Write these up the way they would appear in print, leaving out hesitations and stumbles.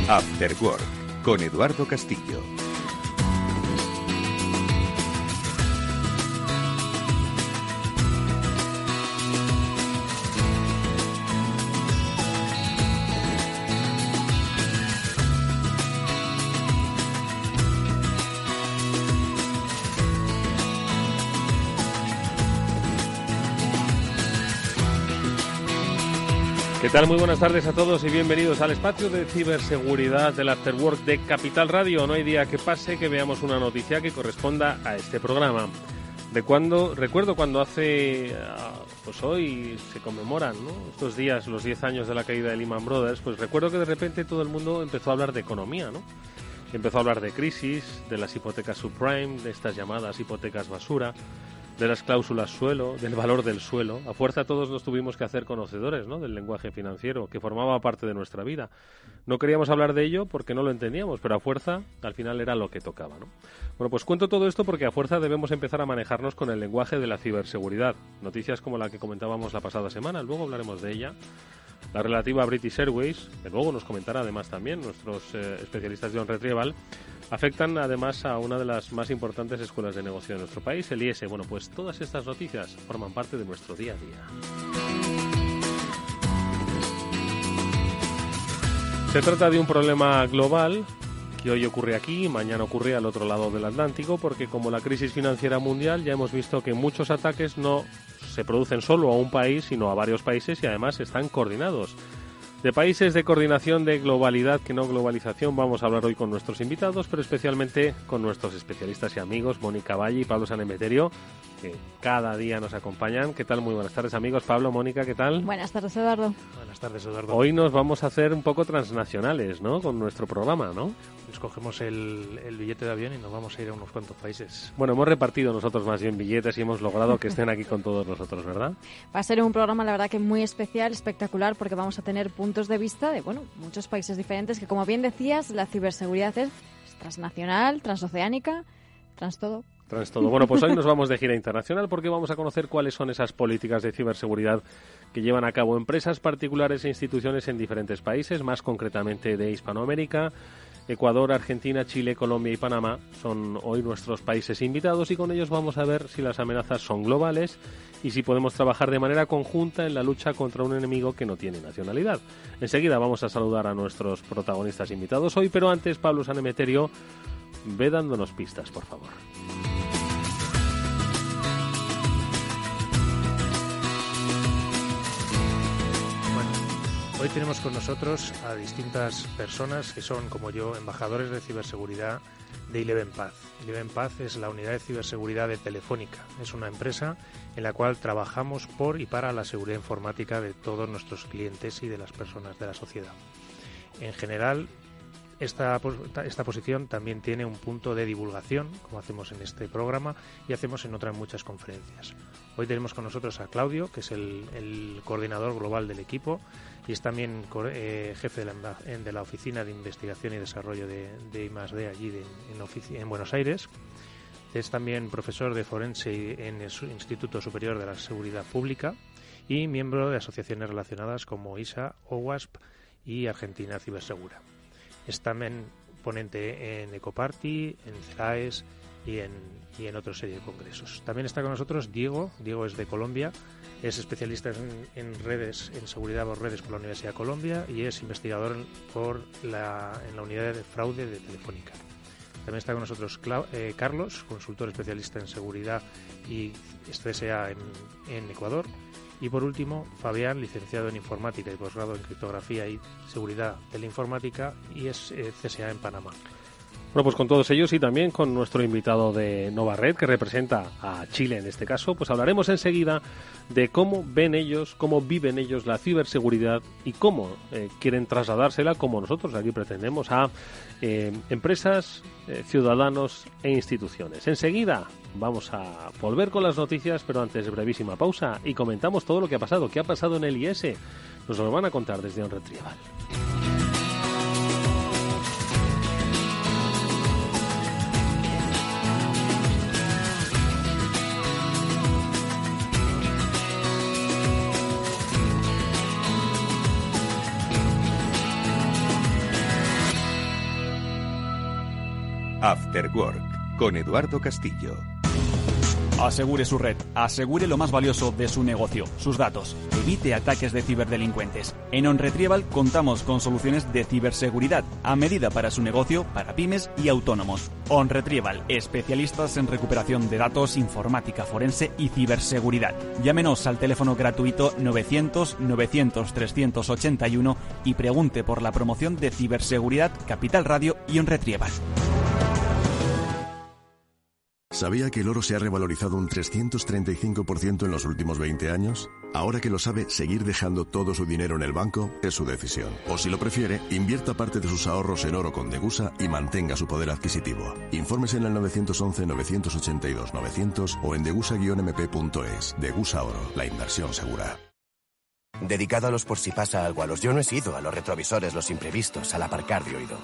After Work, con Eduardo Castillo. ¿Qué tal? Muy buenas tardes a todos y bienvenidos al espacio de ciberseguridad del After Work de Capital Radio. No hay día que pase que veamos una noticia que corresponda a este programa. Recuerdo cuando hace, pues hoy se conmemoran, ¿no?, estos días, los 10 años de la caída de Lehman Brothers, pues recuerdo que de repente todo el mundo empezó a hablar de economía, ¿no? Empezó a hablar de crisis, de las hipotecas subprime, de estas llamadas hipotecas basura, de las cláusulas suelo, del valor del suelo. A fuerza todos nos tuvimos que hacer conocedores, ¿no?, del lenguaje financiero, que formaba parte de nuestra vida. No queríamos hablar de ello porque no lo entendíamos, pero a fuerza, al final era lo que tocaba, ¿no? Bueno, pues cuento todo esto porque a fuerza debemos empezar a manejarnos con el lenguaje de la ciberseguridad. Noticias como la que comentábamos la pasada semana, luego hablaremos de ella. La relativa a British Airways, que luego nos comentará además también nuestros especialistas de On Retrieval, afectan además a una de las más importantes escuelas de negocio de nuestro país, el IES. Bueno, pues todas estas noticias forman parte de nuestro día a día. Se trata de un problema global que hoy ocurre aquí y mañana ocurre al otro lado del Atlántico, porque como la crisis financiera mundial ya hemos visto que muchos ataques no se producen solo a un país, sino a varios países y además están coordinados. De países, de coordinación, de globalidad, que no globalización, vamos a hablar hoy con nuestros invitados, pero especialmente con nuestros especialistas y amigos, Mónica Valle y Pablo San Emeterio, que cada día nos acompañan. ¿Qué tal? Muy buenas tardes, amigos. Pablo, Mónica, ¿qué tal? Buenas tardes, Eduardo. Buenas tardes, Eduardo. Hoy nos vamos a hacer un poco transnacionales, ¿no?, con nuestro programa, ¿no? Escogemos el billete de avión y nos vamos a ir a unos cuantos países. Bueno, hemos repartido nosotros más bien billetes y hemos logrado que estén aquí con todos nosotros, ¿verdad? Va a ser un programa, la verdad, que muy especial, espectacular, porque vamos a tener puntos de vista de, muchos países diferentes, que como bien decías, la ciberseguridad es transnacional, transoceánica, trans todo. Bueno, pues hoy nos vamos de gira internacional porque vamos a conocer cuáles son esas políticas de ciberseguridad que llevan a cabo empresas particulares e instituciones en diferentes países, más concretamente de Hispanoamérica. Ecuador, Argentina, Chile, Colombia y Panamá son hoy nuestros países invitados y con ellos vamos a ver si las amenazas son globales y si podemos trabajar de manera conjunta en la lucha contra un enemigo que no tiene nacionalidad. Enseguida vamos a saludar a nuestros protagonistas invitados hoy, pero antes, Pablo San Emeterio, ve dándonos pistas, por favor. Hoy tenemos con nosotros a distintas personas que son, como yo, embajadores de ciberseguridad de ElevenPath. ElevenPath es la unidad de ciberseguridad de Telefónica. Es una empresa en la cual trabajamos por y para la seguridad informática de todos nuestros clientes y de las personas de la sociedad. En general, esta posición también tiene un punto de divulgación, como hacemos en este programa y hacemos en otras muchas conferencias. Hoy tenemos con nosotros a Claudio, que es el coordinador global del equipo y es también jefe de la Oficina de Investigación y Desarrollo de I+D allí en Buenos Aires. Es también profesor de forense en el Instituto Superior de la Seguridad Pública y miembro de asociaciones relacionadas como ISA, OWASP y Argentina Cibersegura. Es también ponente en Ecoparty, en CERAES y en otra serie de congresos. También está con nosotros Diego. Diego es de Colombia, es especialista en redes, en seguridad por redes por la Universidad de Colombia y es investigador en la unidad de fraude de Telefónica. También está con nosotros Carlos, consultor especialista en seguridad y CSA en Ecuador. Y por último, Fabián, licenciado en informática y posgrado en criptografía y seguridad de la informática y es CSA en Panamá. Bueno, pues con todos ellos y también con nuestro invitado de Nova Red, que representa a Chile en este caso, pues hablaremos enseguida de cómo ven ellos, cómo viven ellos la ciberseguridad y cómo quieren trasladársela, como nosotros aquí pretendemos, a empresas, ciudadanos e instituciones. Enseguida vamos a volver con las noticias, pero antes brevísima pausa y comentamos todo lo que ha pasado. ¿Qué ha pasado en el IES? Nos lo van a contar desde On Retrieval. After Work, con Eduardo Castillo. Asegure su red, asegure lo más valioso de su negocio, sus datos. Evite ataques de ciberdelincuentes. En OnRetrieval contamos con soluciones de ciberseguridad a medida para su negocio, para pymes y autónomos. OnRetrieval, especialistas en recuperación de datos, informática forense y ciberseguridad. Llámenos al teléfono gratuito 900-900-381 y pregunte por la promoción de ciberseguridad Capital Radio y OnRetrieval. ¿Sabía que el oro se ha revalorizado un 335% en los últimos 20 años? Ahora que lo sabe, seguir dejando todo su dinero en el banco es su decisión. O si lo prefiere, invierta parte de sus ahorros en oro con Degusa y mantenga su poder adquisitivo. Infórmese en el 911-982-900 o en degusa-mp.es. Degusa Oro, la inversión segura. Dedicado a los por si pasa algo, a los yo no he sido, a los retrovisores, los imprevistos, al aparcar de oído.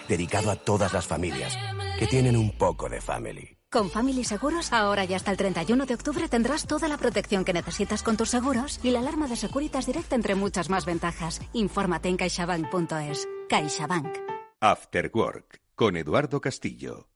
Dedicado a todas las familias que tienen un poco de family. Con Family Seguros, ahora y hasta el 31 de octubre tendrás toda la protección que necesitas con tus seguros y la alarma de Securitas Direct entre muchas más ventajas. Infórmate en caixabank.es. CaixaBank. After Work, con Eduardo Castillo.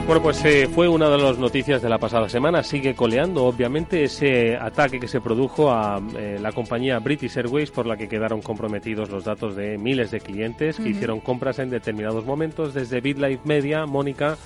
Bueno, pues fue una de las noticias de la pasada semana. Sigue coleando, obviamente, ese ataque que se produjo a la compañía British Airways, por la que quedaron comprometidos los datos de miles de clientes que hicieron compras en determinados momentos. Desde BitLife Media, Mónica,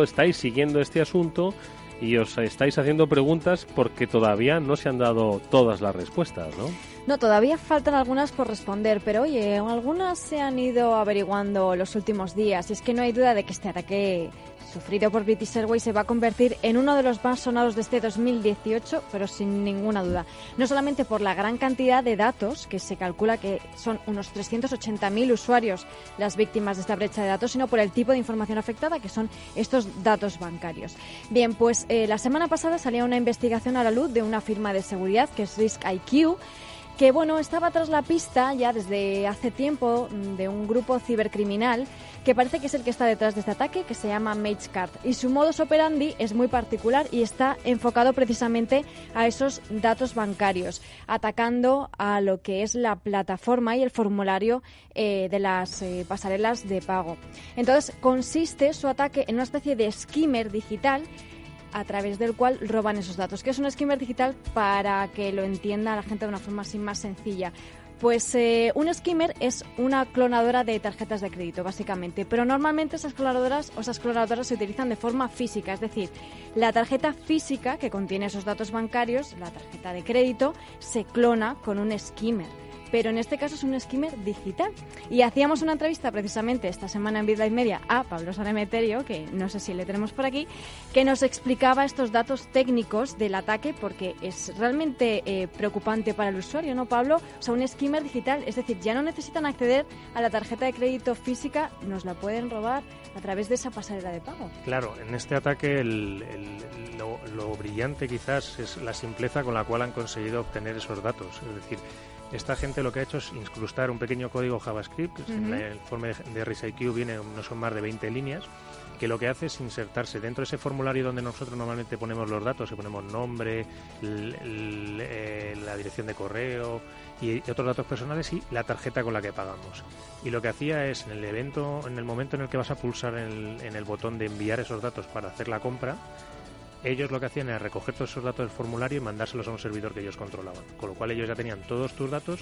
estáis siguiendo este asunto y os estáis haciendo preguntas porque todavía no se han dado todas las respuestas, ¿no? No, todavía faltan algunas por responder, pero oye, algunas se han ido averiguando los últimos días y es que no hay duda de que este ataque sufrido por British Airways se va a convertir en uno de los más sonados de este 2018, pero sin ninguna duda. No solamente por la gran cantidad de datos, que se calcula que son unos 380.000 usuarios las víctimas de esta brecha de datos, sino por el tipo de información afectada, que son estos datos bancarios. Bien, pues la semana pasada salía una investigación a la luz de una firma de seguridad que es RiskIQ, que bueno, estaba tras la pista ya desde hace tiempo de un grupo cibercriminal que parece que es el que está detrás de este ataque, que se llama MageCard. Y su modus operandi es muy particular y está enfocado precisamente a esos datos bancarios, atacando a lo que es la plataforma y el formulario de las pasarelas de pago. Entonces, consiste su ataque en una especie de skimmer digital a través del cual roban esos datos. ¿Qué es un skimmer digital? Para que lo entienda la gente de una forma así más sencilla. Pues un skimmer es una clonadora de tarjetas de crédito, básicamente. Pero normalmente esas clonadoras se utilizan de forma física. Es decir, la tarjeta física que contiene esos datos bancarios, la tarjeta de crédito, se clona con un skimmer. Pero en este caso es un skimmer digital. Y hacíamos una entrevista precisamente esta semana en BitLife Media a Pablo Sanemeterio, que no sé si le tenemos por aquí, que nos explicaba estos datos técnicos del ataque, porque es realmente preocupante para el usuario, ¿no, Pablo? O sea, un skimmer digital, es decir, ya no necesitan acceder a la tarjeta de crédito física, nos la pueden robar a través de esa pasarela de pago. Claro, en este ataque lo brillante quizás es la simpleza con la cual han conseguido obtener esos datos. Es decir, esta gente lo que ha hecho es incrustar un pequeño código JavaScript, que en el informe de RiskIQ viene, no son más de 20 líneas, que lo que hace es insertarse dentro de ese formulario donde nosotros normalmente ponemos los datos, y ponemos nombre, la dirección de correo y otros datos personales y la tarjeta con la que pagamos. Y lo que hacía es, en el momento en el que vas a pulsar en el botón de enviar esos datos para hacer la compra, ellos lo que hacían era recoger todos esos datos del formulario y mandárselos a un servidor que ellos controlaban. Con lo cual ellos ya tenían todos tus datos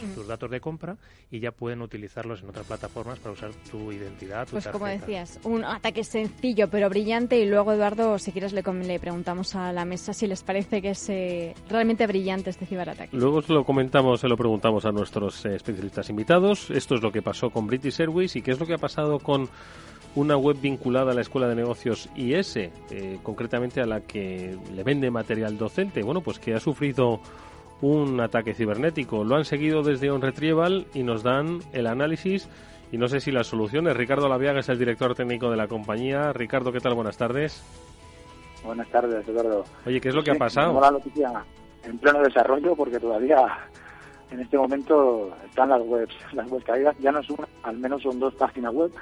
de compra, y ya pueden utilizarlos en otras plataformas para usar tu identidad, tu tarjeta. Pues como decías, un ataque sencillo pero brillante. Y luego, Eduardo, si quieres le preguntamos a la mesa si les parece que es realmente brillante este ciberataque. Luego se lo preguntamos a nuestros especialistas invitados. Esto es lo que pasó con British Airways y qué es lo que ha pasado con una web vinculada a la Escuela de Negocios IS, concretamente a la que le vende material docente, bueno, pues que ha sufrido un ataque cibernético. Lo han seguido desde OnRetrieval y nos dan el análisis y no sé si las soluciones. Ricardo Laviaga es el director técnico de la compañía. Ricardo, ¿qué tal? Buenas tardes. Buenas tardes, Eduardo. Oye, ¿qué es lo que ha pasado? Tenemos la noticia en pleno desarrollo porque todavía En este momento están las webs caídas. Ya no es una, al menos son 2 páginas web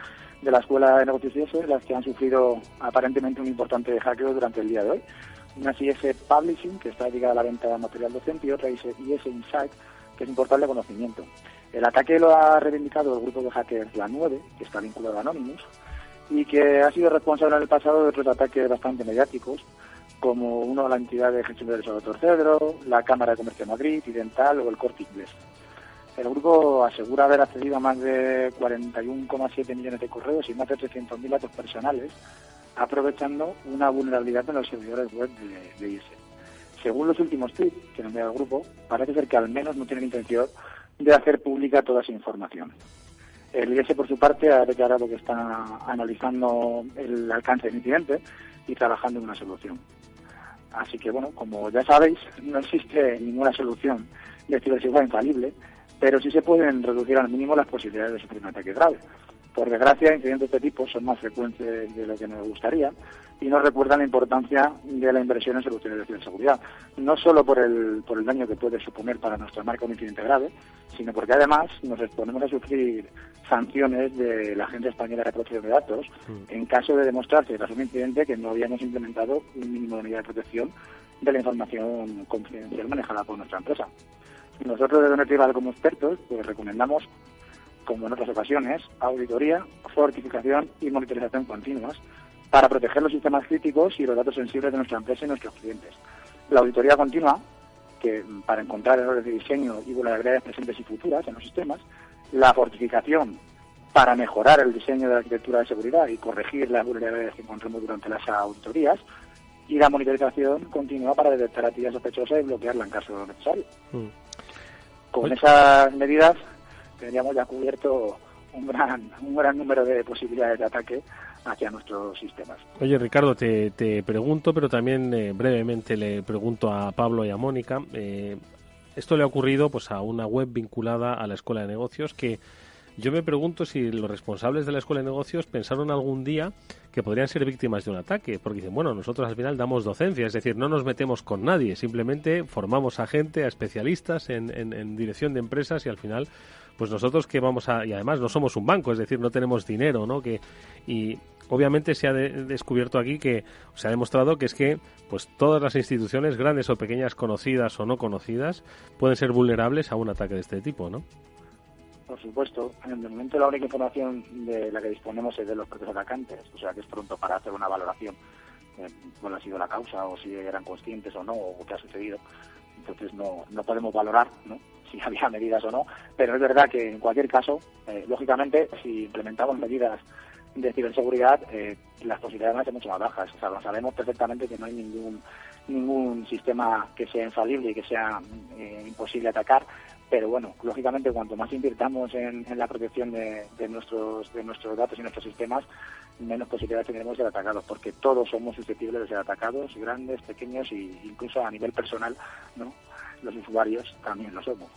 de la Escuela de Negocios IES las que han sufrido aparentemente un importante hackeo durante el día de hoy. Una es IES Publishing, que está dedicada a la venta de material docente, y otra es IES Insight, que es un portal de conocimiento. El ataque lo ha reivindicado el grupo de hackers La 9, que está vinculado a Anonymous, y que ha sido responsable en el pasado de otros ataques bastante mediáticos, como uno a la entidad de gestión de derechos de autor Cedro, la Cámara de Comercio de Madrid, Idental o el Corte Inglés. El grupo asegura haber accedido a más de 41,7 millones de correos y más de 300.000 datos personales, aprovechando una vulnerabilidad en los servidores web de IES. Según los últimos tweets que nos envía el grupo, parece ser que al menos no tienen intención de hacer pública toda esa información. El IES, por su parte, ha declarado que está analizando el alcance del incidente y trabajando en una solución. Así que, bueno, como ya sabéis, no existe ninguna solución de ciberseguridad infalible, pero sí se pueden reducir al mínimo las posibilidades de sufrir un ataque grave. Por desgracia, incidentes de este tipo son más frecuentes de lo que nos gustaría y nos recuerdan la importancia de la inversión en soluciones de ciberseguridad, no solo por el daño que puede suponer para nuestra marca un incidente grave, sino porque además nos exponemos a sufrir sanciones de la Agencia Española de Protección de Datos en caso de demostrarse tras un incidente que no habíamos implementado un mínimo de medida de protección de la información confidencial manejada por nuestra empresa. Nosotros desde NetRival, como expertos, pues recomendamos, como en otras ocasiones, auditoría, fortificación y monitorización continuas para proteger los sistemas críticos y los datos sensibles de nuestra empresa y nuestros clientes. La auditoría continua, que para encontrar errores de diseño y vulnerabilidades presentes y futuras en los sistemas, la fortificación para mejorar el diseño de la arquitectura de seguridad y corregir las vulnerabilidades que encontramos durante las auditorías, y la monitorización continua para detectar actividad sospechosa y bloquearla en caso necesario. Con esas medidas tendríamos ya cubierto un gran número de posibilidades de ataque hacia nuestros sistemas. Oye, Ricardo, te pregunto, pero también brevemente le pregunto a Pablo y a Mónica. Esto le ha ocurrido pues a una web vinculada a la Escuela de Negocios, que yo me pregunto si los responsables de la Escuela de Negocios pensaron algún día que podrían ser víctimas de un ataque, porque dicen, bueno, nosotros al final damos docencia, es decir, no nos metemos con nadie, simplemente formamos a gente, a especialistas en dirección de empresas, y al final, pues nosotros que vamos a... Y además no somos un banco, es decir, no tenemos dinero, ¿no? Y obviamente se ha descubierto aquí que se ha demostrado que es que pues todas las instituciones, grandes o pequeñas, conocidas o no conocidas, pueden ser vulnerables a un ataque de este tipo, ¿no? Por supuesto. En el momento la única información de la que disponemos es de los propios atacantes, o sea que es pronto para hacer una valoración de cuál ha sido la causa o si eran conscientes o no, o qué ha sucedido. Entonces no podemos valorar, ¿no?, si había medidas o no, pero es verdad que en cualquier caso, lógicamente, si implementamos medidas de ciberseguridad, las posibilidades van a ser mucho más bajas. O sea, sabemos perfectamente que no hay ningún sistema que sea infalible y que sea imposible atacar, pero bueno, lógicamente cuanto más invirtamos en la protección de nuestros datos y nuestros sistemas, menos posibilidades tendremos de ser atacados, porque todos somos susceptibles de ser atacados, grandes, pequeños e incluso a nivel personal, ¿no?, los usuarios también lo somos.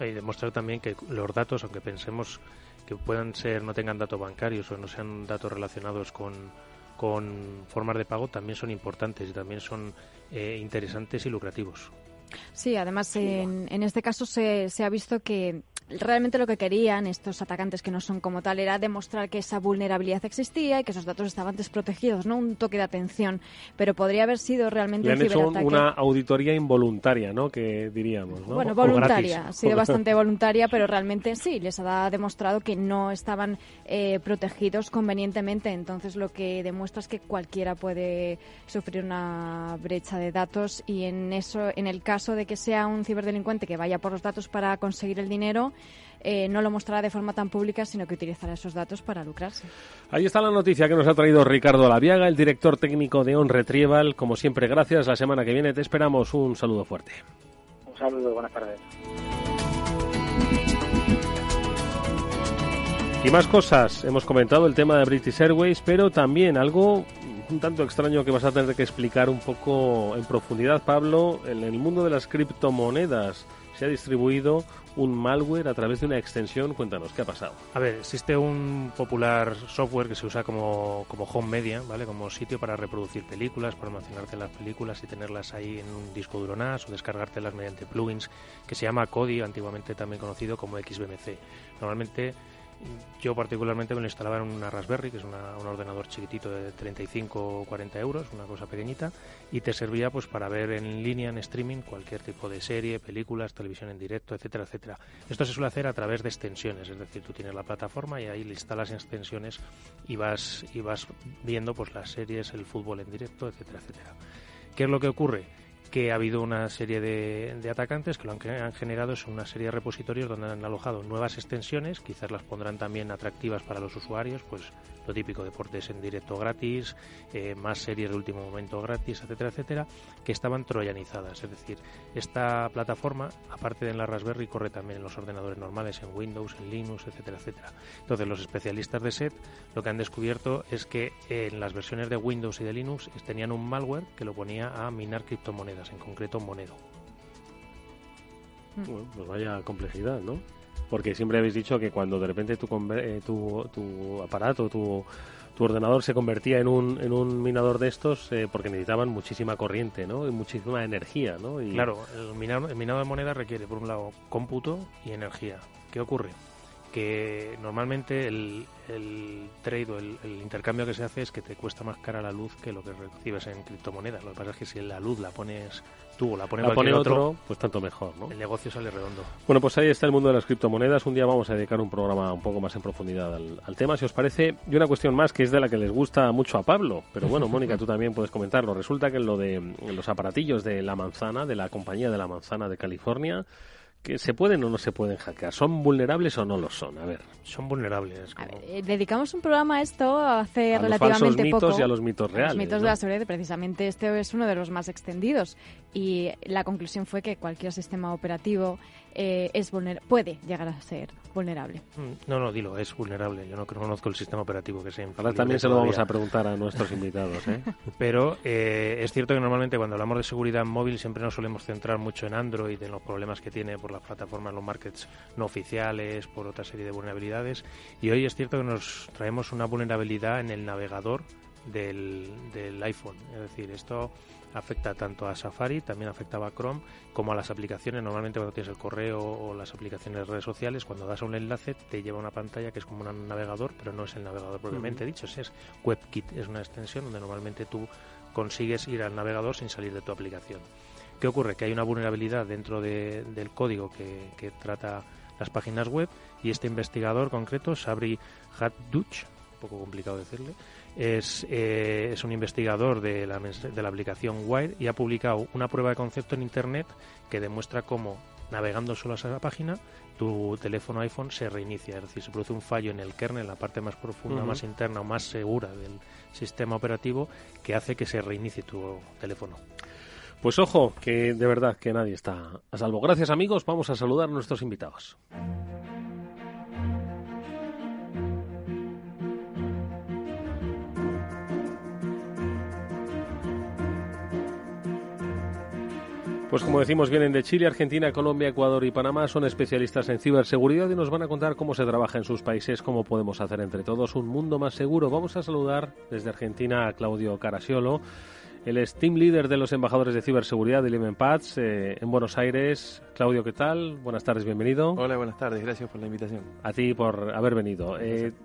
Y demostrar también que los datos, aunque pensemos que puedan ser, no tengan datos bancarios o no sean datos relacionados con formas de pago, también son importantes y también son interesantes y lucrativos. Sí, además en este caso se ha visto que realmente lo que querían estos atacantes, que no son como tal, era demostrar que esa vulnerabilidad existía y que esos datos estaban desprotegidos, no un toque de atención, pero podría haber sido realmente un ciberataque. Le han hecho una auditoría involuntaria, ¿no?, que diríamos, ¿no? Bueno, voluntaria, ha sido bastante voluntaria, pero realmente sí, les ha demostrado que no estaban protegidos convenientemente. Entonces lo que demuestra es que cualquiera puede sufrir una brecha de datos, y en el caso de que sea un ciberdelincuente que vaya por los datos para conseguir el dinero, no lo mostrará de forma tan pública, sino que utilizará esos datos para lucrarse. Ahí está la noticia que nos ha traído Ricardo Laviaga, el director técnico de OnRetrieval. Como siempre, gracias. La semana que viene te esperamos. Un saludo fuerte. Un saludo, buenas tardes. Y más cosas. Hemos comentado el tema de British Airways, pero también algo un tanto extraño que vas a tener que explicar un poco en profundidad, Pablo, en el mundo de las criptomonedas. se ha distribuido un malware a través de una extensión. Cuéntanos, ¿qué ha pasado? A ver, existe un popular software que se usa como home media, ¿vale? Como sitio para reproducir películas, para almacenarte las películas y tenerlas ahí en un disco duro NAS o descargártelas mediante plugins, que se llama Kodi, antiguamente también conocido como XBMC. Normalmente, yo particularmente me lo instalaba en una Raspberry, que es un ordenador chiquitito de 35 o 40 euros, una cosa pequeñita, y te servía pues para ver en línea, en streaming, cualquier tipo de serie, películas, televisión en directo, etcétera, etcétera. Esto se suele hacer a través de extensiones, es decir, tú tienes la plataforma y ahí le instalas extensiones y vas viendo pues las series, el fútbol en directo, etcétera, etcétera. ¿Qué es lo que ocurre? Que ha habido una serie de atacantes que lo han generado, es una serie de repositorios donde han alojado nuevas extensiones, quizás las pondrán también atractivas para los usuarios, pues lo típico, deportes en directo gratis, más series de último momento gratis, etcétera, etcétera, que estaban troyanizadas. Es decir, esta plataforma, aparte de en la Raspberry, corre también en los ordenadores normales, en Windows, en Linux, etcétera, etcétera. Entonces, los especialistas de SET lo que han descubierto es que en las versiones de Windows y de Linux tenían un malware que lo ponía a minar criptomonedas, en concreto Monedo. Bueno, pues vaya complejidad, ¿no? Porque siempre habéis dicho que cuando de repente tu aparato, tu ordenador se convertía en un minador de estos, porque necesitaban muchísima corriente, ¿no? Y muchísima energía, ¿no? Y... Claro, el minado de moneda requiere, por un lado, cómputo y energía. ¿Qué ocurre? Que normalmente el trade o el intercambio que se hace es que te cuesta más cara la luz que lo que recibes en criptomonedas. Lo que pasa es que si la luz la pones tú o la pone cualquier otro, pues tanto mejor, ¿no? El negocio sale redondo. Bueno, pues ahí está el mundo de las criptomonedas. Un día vamos a dedicar un programa un poco más en profundidad al tema, si os parece. Y una cuestión más que es de la que les gusta mucho a Pablo. Pero bueno, Mónica, tú también puedes comentarlo. Resulta que en lo de los aparatillos de La Manzana, de la compañía de La Manzana de California, ¿que se pueden o no se pueden hackear? ¿Son vulnerables o no lo son? A ver. Son vulnerables. Como... dedicamos un programa a esto hace a relativamente los falsos mitos poco. Y a los mitos reales. Los mitos, ¿no? de la seguridad, precisamente este es uno de los más extendidos. Y la conclusión fue que cualquier sistema operativo puede llegar a ser vulnerable. No, dilo, es vulnerable. Yo no conozco el sistema operativo que sea infalible. Ahora también se lo vamos a preguntar a nuestros invitados, ¿eh? Pero es cierto que normalmente cuando hablamos de seguridad móvil siempre nos solemos centrar mucho en Android, en los problemas que tiene por las plataformas, los markets no oficiales, por otra serie de vulnerabilidades. Y hoy es cierto que nos traemos una vulnerabilidad en el navegador del iPhone. Es decir, esto afecta tanto a Safari, también afectaba a Chrome, como a las aplicaciones. Normalmente cuando tienes el correo o las aplicaciones de redes sociales, cuando das a un enlace te lleva a una pantalla que es como un navegador, pero no es el navegador propiamente dicho, es WebKit, es una extensión donde normalmente tú consigues ir al navegador sin salir de tu aplicación. ¿Qué ocurre? Que hay una vulnerabilidad dentro del código que trata las páginas web, y este investigador concreto, Sabri Hatduch, un poco complicado decirle, es un investigador de la aplicación Wire, y ha publicado una prueba de concepto en Internet que demuestra cómo, navegando solo a esa página, tu teléfono iPhone se reinicia. Es decir, se produce un fallo en el kernel, la parte más profunda, más interna o más segura del sistema operativo, que hace que se reinicie tu teléfono. Pues ojo, que de verdad que nadie está a salvo. Gracias, amigos. Vamos a saludar a nuestros invitados. Pues como decimos, vienen de Chile, Argentina, Colombia, Ecuador y Panamá. Son especialistas en ciberseguridad y nos van a contar cómo se trabaja en sus países, cómo podemos hacer entre todos un mundo más seguro. Vamos a saludar desde Argentina a Claudio Carasiolo. Él es Team Leader de los embajadores de ciberseguridad de Eleven Paths en Buenos Aires. Claudio, ¿qué tal? Buenas tardes, bienvenido. Hola, buenas tardes, gracias por la invitación. A ti por haber venido.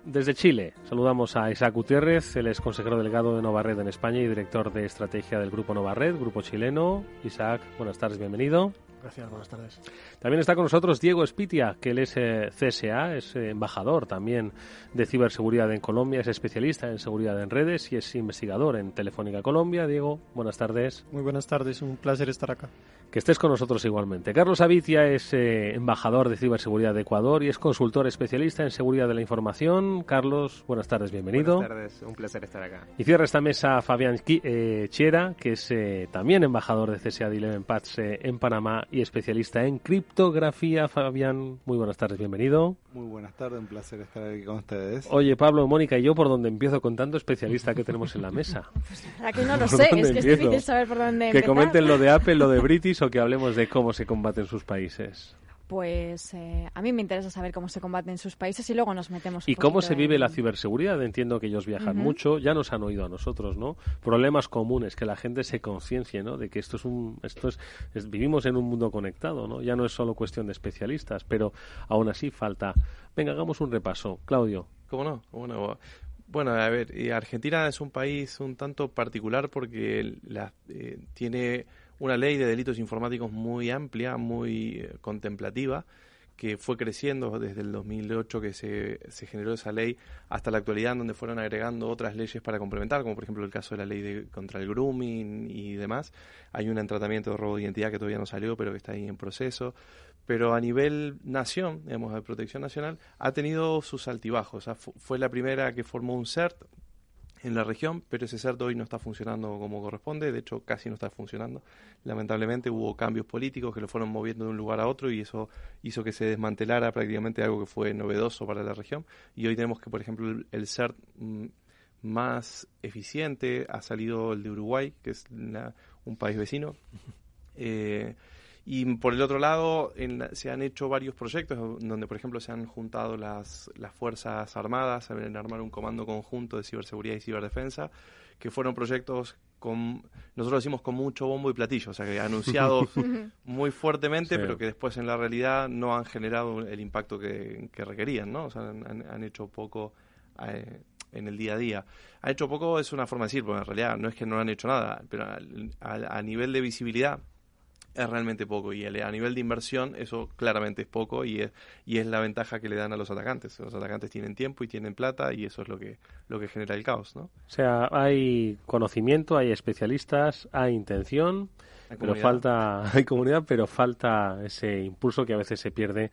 Desde Chile saludamos a Isaac Gutiérrez, él es consejero delegado de Novared en España y director de estrategia del grupo Novared, grupo chileno. Isaac, buenas tardes, bienvenido. Gracias, buenas tardes. También está con nosotros Diego Espitia, que él es CSA, es embajador también de ciberseguridad en Colombia, es especialista en seguridad en redes y es investigador en Telefónica Colombia. Diego, buenas tardes. Muy buenas tardes, un placer estar acá. Que estés con nosotros igualmente. Carlos Avitia es embajador de ciberseguridad de Ecuador y es consultor especialista en seguridad de la información. Carlos, buenas tardes, bienvenido. Buenas tardes, un placer estar acá. Y cierra esta mesa Fabián Chiera, que es también embajador de CSA de Eleven Paths en Panamá y especialista en criptografía. Fabián, muy buenas tardes, bienvenido. Muy buenas tardes, un placer estar aquí con ustedes. Oye, Pablo, Mónica y yo, ¿por dónde empiezo con tanto especialista que tenemos en la mesa? Pues la verdad que no lo sé, es que es difícil saber por dónde empezar. Que comenten lo de Apple, lo de British, o que hablemos de cómo se combate en sus países. Pues a mí me interesa saber cómo se combate en sus países y luego nos metemos ¿Y cómo se vive la ciberseguridad? Entiendo que ellos viajan mucho, ya nos han oído a nosotros, ¿no? Problemas comunes, que la gente se conciencie, ¿no? De que vivimos en un mundo conectado, ¿no? Ya no es solo cuestión de especialistas, pero aún así falta. Venga, hagamos un repaso. Claudio. ¿Cómo no? Bueno, a ver, Argentina es un país un tanto particular porque tiene una ley de delitos informáticos muy amplia, muy contemplativa, que fue creciendo desde el 2008 que se generó esa ley hasta la actualidad, en donde fueron agregando otras leyes para complementar, como por ejemplo el caso de la ley contra el grooming y demás. Hay un tratamiento de robo de identidad que todavía no salió, pero que está ahí en proceso. Pero a nivel nación, digamos, de protección nacional, ha tenido sus altibajos. O sea, fue la primera que formó un CERT en la región, pero ese CERT hoy no está funcionando como corresponde, de hecho casi no está funcionando. Lamentablemente hubo cambios políticos que lo fueron moviendo de un lugar a otro y eso hizo que se desmantelara prácticamente algo que fue novedoso para la región. Y hoy tenemos que, por ejemplo, el CERT más eficiente ha salido el de Uruguay, que es un país vecino. Y por el otro lado, se han hecho varios proyectos donde, por ejemplo, se han juntado las Fuerzas Armadas a armar un comando conjunto de ciberseguridad y ciberdefensa, que fueron proyectos nosotros decimos con mucho bombo y platillo, o sea, que anunciados muy fuertemente, sí, pero que después en la realidad no han generado el impacto que requerían, ¿no? O sea, han hecho poco en el día a día. Han hecho poco es una forma de decir, porque en realidad no es que no han hecho nada, pero a nivel de visibilidad es realmente poco, y a nivel de inversión eso claramente es poco, y es la ventaja que le dan a los atacantes. Los atacantes tienen tiempo y tienen plata, y eso es lo que genera el caos, ¿no? O sea, hay conocimiento, hay especialistas, hay intención, hay comunidad, pero falta ese impulso que a veces se pierde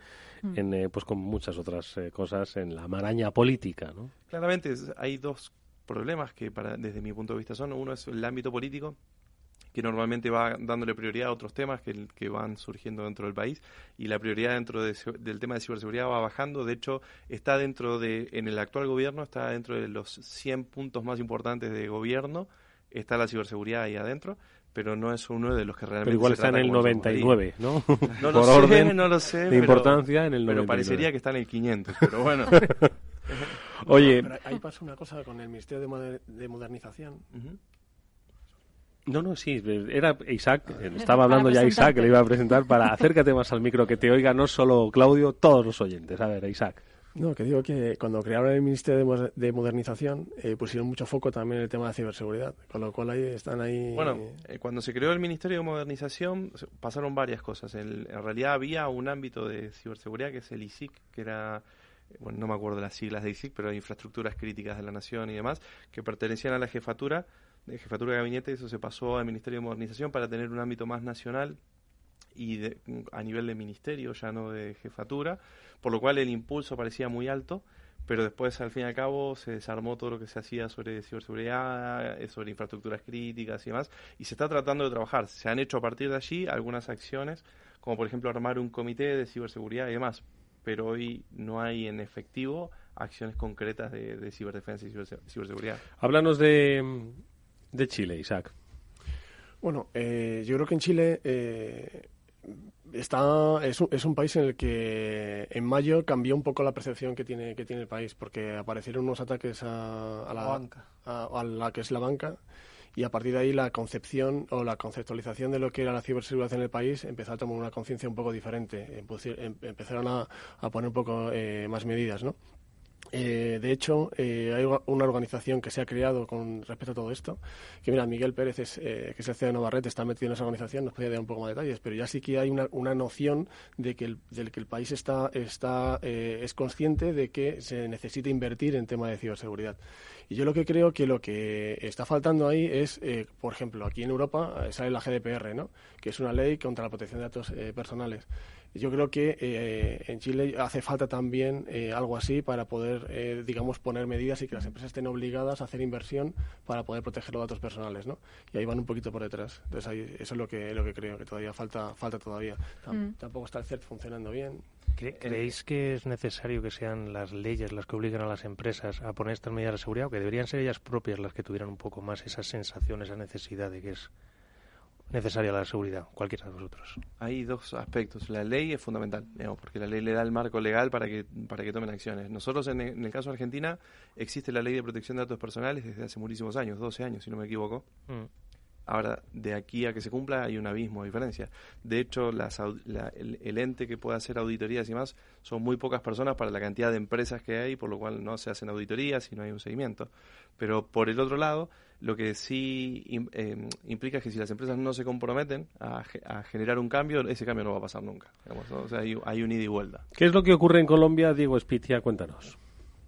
pues con muchas otras cosas en la maraña política, ¿no? Claramente hay dos problemas que desde mi punto de vista uno es el ámbito político, que normalmente va dándole prioridad a otros temas que van surgiendo dentro del país, y la prioridad dentro del tema de ciberseguridad va bajando. De hecho, en el actual gobierno está dentro de los 100 puntos más importantes de gobierno, está la ciberseguridad ahí adentro, pero no es uno de los que realmente... Pero igual está en el 99, ¿no? No lo sé, de importancia en el 99. Pero parecería que está en el 500, pero bueno. Oye... Pero ahí pasa una cosa con el Ministerio de Modernización. No, sí, era Isaac, estaba hablando ya Isaac, que le iba a presentar, para acércate más al micro, que te oiga no solo Claudio, todos los oyentes. A ver, Isaac. No, que digo que cuando crearon el Ministerio de Modernización pusieron mucho foco también en el tema de ciberseguridad, con lo cual están ahí... Bueno, cuando se creó el Ministerio de Modernización pasaron varias cosas. En realidad había un ámbito de ciberseguridad que es el ISIC, que era... Bueno, no me acuerdo las siglas de ISIC, pero Infraestructuras Críticas de la Nación y demás, que pertenecían a la jefatura de gabinete, y eso se pasó al Ministerio de Modernización para tener un ámbito más nacional y a nivel de ministerio, ya no de jefatura, por lo cual el impulso parecía muy alto, pero después, al fin y al cabo, se desarmó todo lo que se hacía sobre ciberseguridad, sobre infraestructuras críticas y demás, y se está tratando de trabajar. Se han hecho a partir de allí algunas acciones, como por ejemplo armar un comité de ciberseguridad y demás, pero hoy no hay en efectivo acciones concretas de ciberdefensa y ciberseguridad. Háblanos de Chile, Isaac. Bueno, yo creo que en Chile es un país en el que en mayo cambió un poco la percepción que tiene el país, porque aparecieron unos ataques a la que es la banca, y a partir de ahí la concepción o la conceptualización de lo que era la ciberseguridad en el país empezó a tomar una conciencia un poco diferente. Empezaron a poner un poco más medidas, ¿no? De hecho, hay una organización que se ha creado con respecto a todo esto, que mira, Miguel Pérez, que es el CEO de Novarret, está metido en esa organización, nos podría dar un poco más de detalles, pero ya sí que hay una noción de que el país es consciente de que se necesita invertir en tema de ciberseguridad. Y yo creo que lo que está faltando ahí es, por ejemplo, aquí en Europa sale la GDPR, ¿no?, que es una ley contra la protección de datos personales. Yo creo que en Chile hace falta también algo así para poder, digamos, poner medidas y que las empresas estén obligadas a hacer inversión para poder proteger los datos personales, ¿no? Y ahí van un poquito por detrás. Entonces ahí, eso es lo que creo, que todavía falta todavía. Tampoco está el CERT funcionando bien. ¿Creéis que es necesario que sean las leyes las que obliguen a las empresas a poner estas medidas de seguridad, o que deberían ser ellas propias las que tuvieran un poco más esa sensación, esa necesidad de que es necesaria la seguridad, cualquiera de vosotros? Hay dos aspectos. La ley es fundamental, digamos, porque la ley le da el marco legal para que tomen acciones. Nosotros, en el caso de Argentina, existe la ley de protección de datos personales desde hace muchísimos años, 12 años, si no me equivoco. Ahora, de aquí a que se cumpla hay un abismo de diferencia. De hecho, el ente que puede hacer auditorías y más son muy pocas personas para la cantidad de empresas que hay, por lo cual no se hacen auditorías y no hay un seguimiento. Pero por el otro lado, lo que sí implica es que si las empresas no se comprometen a generar un cambio, ese cambio no va a pasar nunca. Digamos, ¿no? O sea, hay un ida y vuelta. ¿Qué es lo que ocurre en Colombia? Diego Espitia, cuéntanos.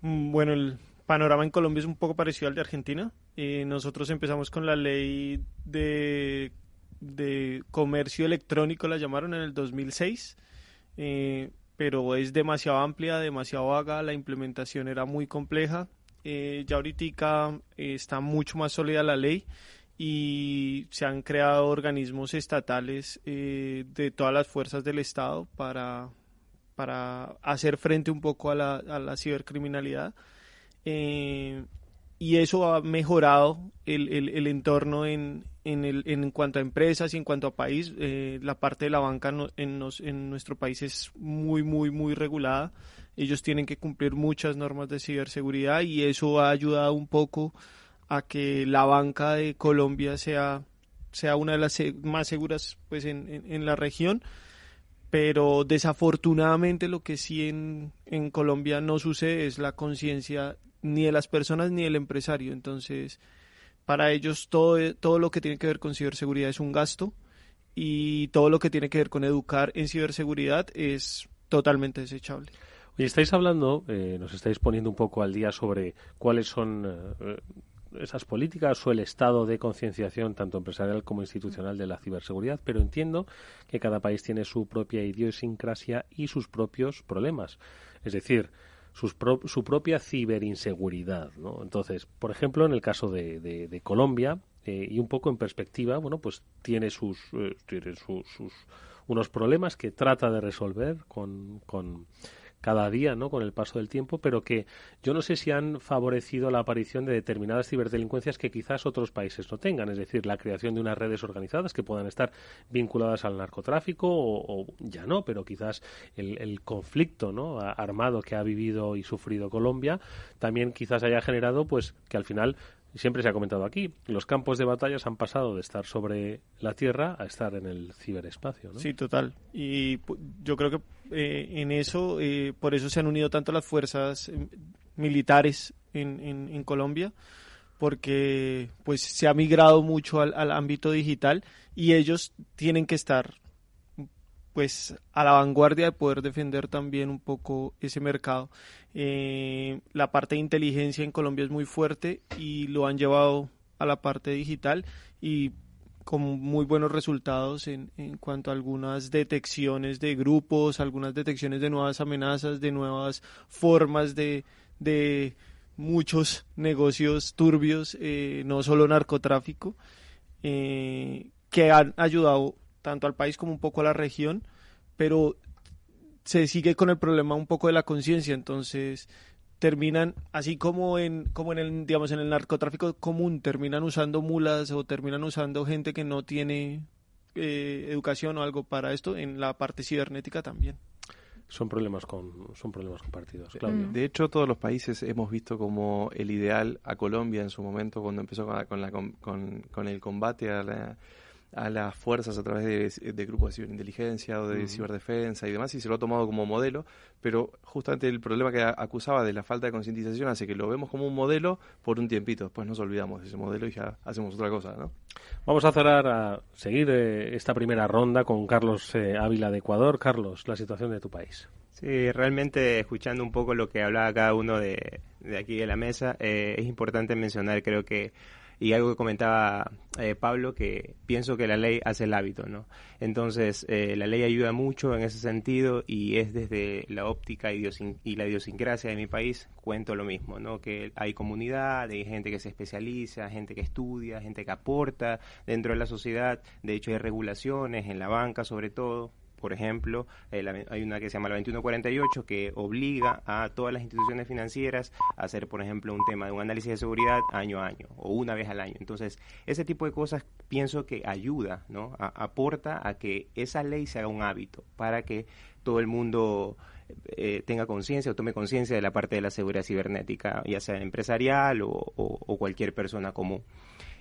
Bueno, el panorama en Colombia es un poco parecido al de Argentina. Nosotros empezamos con la ley de comercio electrónico, la llamaron en el 2006, pero es demasiado amplia, demasiado vaga, la implementación era muy compleja. Ya ahorita está mucho más sólida la ley y se han creado organismos estatales de todas las fuerzas del Estado para hacer frente un poco a la cibercriminalidad. Y eso ha mejorado el entorno en cuanto a empresas y en cuanto a país. La parte de la banca en nuestro país es muy, muy, muy regulada. Ellos tienen que cumplir muchas normas de ciberseguridad y eso ha ayudado un poco a que la banca de Colombia sea una de las más seguras pues en la región. Pero desafortunadamente lo que sí en Colombia no sucede es la conciencia ni de las personas ni del empresario. Entonces, para ellos todo lo que tiene que ver con ciberseguridad es un gasto y todo lo que tiene que ver con educar en ciberseguridad es totalmente desechable. Oye, estáis hablando, nos estáis poniendo un poco al día sobre cuáles son esas políticas o el estado de concienciación tanto empresarial como institucional de la ciberseguridad, pero entiendo que cada país tiene su propia idiosincrasia y sus propios problemas, es decir, su propia ciberinseguridad, ¿no? Entonces, por ejemplo, en el caso de Colombia, y un poco en perspectiva, bueno, pues tiene sus unos problemas que trata de resolver con cada día, ¿no?, con el paso del tiempo, pero que yo no sé si han favorecido la aparición de determinadas ciberdelincuencias que quizás otros países no tengan, es decir, la creación de unas redes organizadas que puedan estar vinculadas al narcotráfico o ya no, pero quizás el conflicto, ¿no?, armado que ha vivido y sufrido Colombia también quizás haya generado pues que al final, siempre se ha comentado aquí, los campos de batallas han pasado de estar sobre la tierra a estar en el ciberespacio, ¿no? Sí, total. Y yo creo que en eso, por eso se han unido tanto las fuerzas militares en Colombia, porque pues se ha migrado mucho al ámbito digital y ellos tienen que estar pues a la vanguardia de poder defender también un poco ese mercado. La parte de inteligencia en Colombia es muy fuerte y lo han llevado a la parte digital y con muy buenos resultados en cuanto a algunas detecciones de grupos, algunas detecciones de nuevas amenazas, de nuevas formas de muchos negocios turbios, no solo narcotráfico, que han ayudado tanto al país como un poco a la región, pero se sigue con el problema un poco de la conciencia. Entonces terminan, así como en el, digamos, en el narcotráfico común, terminan usando mulas o terminan usando gente que no tiene educación o algo para esto, en la parte cibernética también. Son problemas compartidos, Claudio. De hecho, todos los países hemos visto como el ideal a Colombia en su momento, cuando empezó con el combate a las fuerzas a través de grupos de ciberinteligencia o de ciberdefensa y demás, y se lo ha tomado como modelo, pero justamente el problema que acusaba de la falta de concientización hace que lo vemos como un modelo por un tiempito, después nos olvidamos de ese modelo y ya hacemos otra cosa, ¿no? Vamos a seguir esta primera ronda con Carlos Ávila de Ecuador. Carlos, la situación de tu país. Sí, realmente escuchando un poco lo que hablaba cada uno de aquí de la mesa, es importante mencionar, creo que Y algo que comentaba Pablo, que pienso que la ley hace el hábito, ¿no? Entonces, la ley ayuda mucho en ese sentido y es desde la óptica y la idiosincrasia de mi país, cuento lo mismo, ¿no? Que hay comunidad, hay gente que se especializa, gente que estudia, gente que aporta dentro de la sociedad. De hecho, hay regulaciones en la banca, sobre todo. Por ejemplo, hay una que se llama la 2148 que obliga a todas las instituciones financieras a hacer, por ejemplo, un tema de un análisis de seguridad año a año o una vez al año. Entonces, ese tipo de cosas pienso que ayuda, ¿no? Aporta a que esa ley se haga un hábito para que todo el mundo tenga conciencia o tome conciencia de la parte de la seguridad cibernética, ya sea empresarial o cualquier persona común.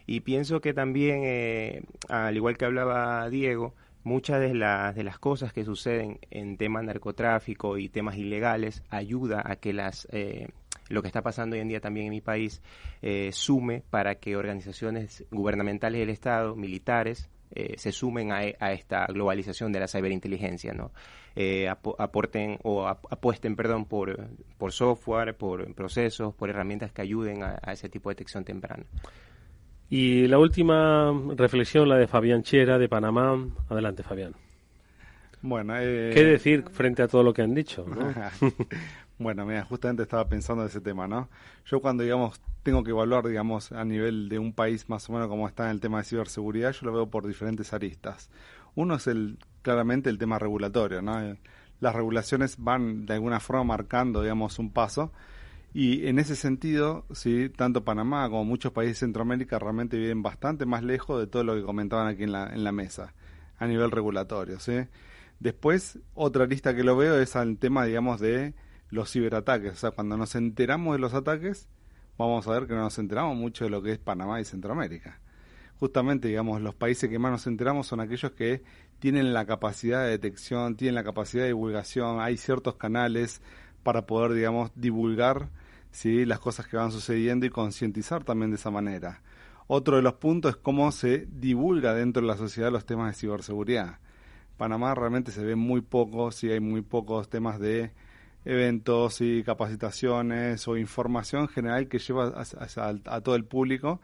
Y pienso que también, al igual que hablaba Diego, muchas de las cosas que suceden en temas narcotráfico y temas ilegales ayuda a que lo que está pasando hoy en día también en mi país sume para que organizaciones gubernamentales del Estado, militares, se sumen a esta globalización de la ciberinteligencia, ¿no? Apuesten por software, por procesos, por herramientas que ayuden a ese tipo de detección temprana. Y la última reflexión, la de Fabián Chiera, de Panamá. Adelante, Fabián. Bueno, ¿qué decir frente a todo lo que han dicho, ¿no? Bueno, mira, justamente estaba pensando en ese tema, ¿no? Yo cuando, digamos, tengo que evaluar, digamos, a nivel de un país más o menos como está en el tema de ciberseguridad, yo lo veo por diferentes aristas. Uno es claramente el tema regulatorio, ¿no? Las regulaciones van de alguna forma marcando, digamos, un paso. Y en ese sentido, sí, tanto Panamá como muchos países de Centroamérica realmente viven bastante más lejos de todo lo que comentaban aquí en la mesa, a nivel regulatorio, ¿sí? Después, otra lista que lo veo es al tema, digamos, de los ciberataques. O sea, cuando nos enteramos de los ataques, vamos a ver que no nos enteramos mucho de lo que es Panamá y Centroamérica. Justamente, digamos, los países que más nos enteramos son aquellos que tienen la capacidad de detección, tienen la capacidad de divulgación, hay ciertos canales para poder, digamos, divulgar, ¿sí?, las cosas que van sucediendo y concientizar también de esa manera. Otro de los puntos es cómo se divulga dentro de la sociedad los temas de ciberseguridad. Panamá realmente se ve muy poco, sí, hay muy pocos temas de eventos y capacitaciones o información general que lleva a todo el público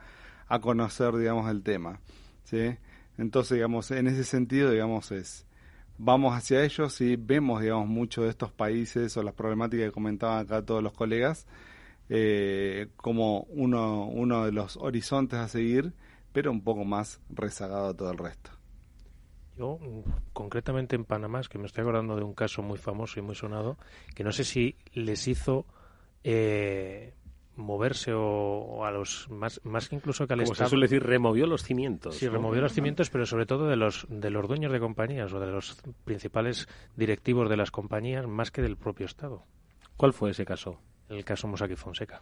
a conocer, digamos, el tema, ¿sí? Entonces, digamos, en ese sentido, digamos, vamos hacia ellos y vemos, digamos, mucho de estos países o las problemáticas que comentaban acá todos los colegas como uno de los horizontes a seguir, pero un poco más rezagado a todo el resto. Yo, concretamente en Panamá, es que me estoy acordando de un caso muy famoso y muy sonado, que no sé si les hizo moverse o a los más que incluso que al Estado. Estado. Se suele decir, removió los cimientos. Sí, ¿no? removió los cimientos, pero sobre todo de los dueños de compañías o de los principales directivos de las compañías, más que del propio Estado. ¿Cuál fue ese caso? El caso Mossack Fonseca.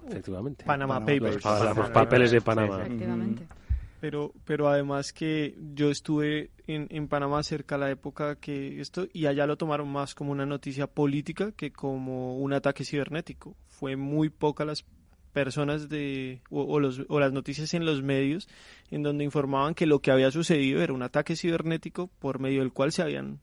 Efectivamente. Panama Papers. Los papeles de Panamá. Sí, efectivamente. Pero además que yo estuve en Panamá cerca de la época que y allá lo tomaron más como una noticia política que como un ataque cibernético. Fue muy poca las personas o las noticias en los medios en donde informaban que lo que había sucedido era un ataque cibernético por medio del cual se habían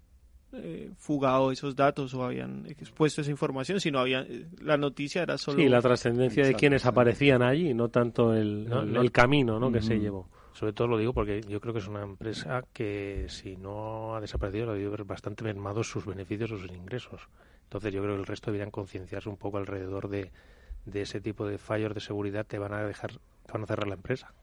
fugado esos datos o habían expuesto esa información, sino la noticia era solo... Sí, la trascendencia de quienes aparecían allí, no tanto el camino, ¿no? que se llevó. Sobre todo lo digo porque yo creo que es una empresa que si no ha desaparecido, debe haber bastante mermados sus beneficios o sus ingresos. Entonces yo creo que el resto deberían concienciarse un poco alrededor de ese tipo de fallos de seguridad que van a cerrar la empresa.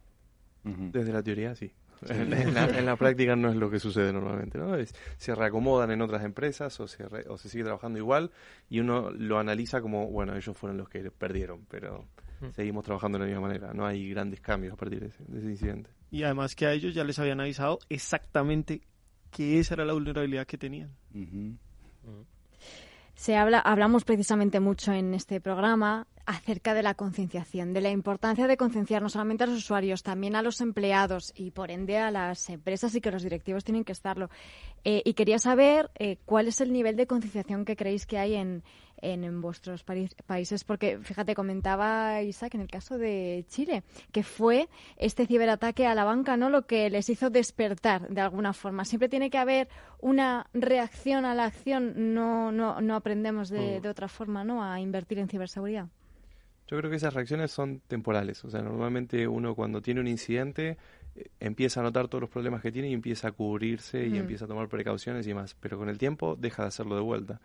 Desde la teoría, sí. En la práctica no es lo que sucede normalmente, ¿no? Se reacomodan en otras empresas o se sigue trabajando igual y uno lo analiza como, bueno, ellos fueron los que perdieron, pero seguimos trabajando de la misma manera. No hay grandes cambios a partir de ese incidente. Y además que a ellos ya les habían avisado exactamente que esa era la vulnerabilidad que tenían. Hablamos precisamente mucho en este programa acerca de la concienciación, de la importancia de concienciar no solamente a los usuarios, también a los empleados y por ende a las empresas y que los directivos tienen que estarlo. Y quería saber cuál es el nivel de concienciación que creéis que hay en vuestros países, porque fíjate, comentaba Isaac en el caso de Chile, que fue este ciberataque a la banca, ¿no?, lo que les hizo despertar de alguna forma. Siempre tiene que haber una reacción a la acción, no aprendemos de otra forma, ¿no?, a invertir en ciberseguridad. Yo creo que esas reacciones son temporales. O sea, normalmente uno cuando tiene un incidente empieza a notar todos los problemas que tiene y empieza a cubrirse y empieza a tomar precauciones y demás. Pero con el tiempo deja de hacerlo de vuelta.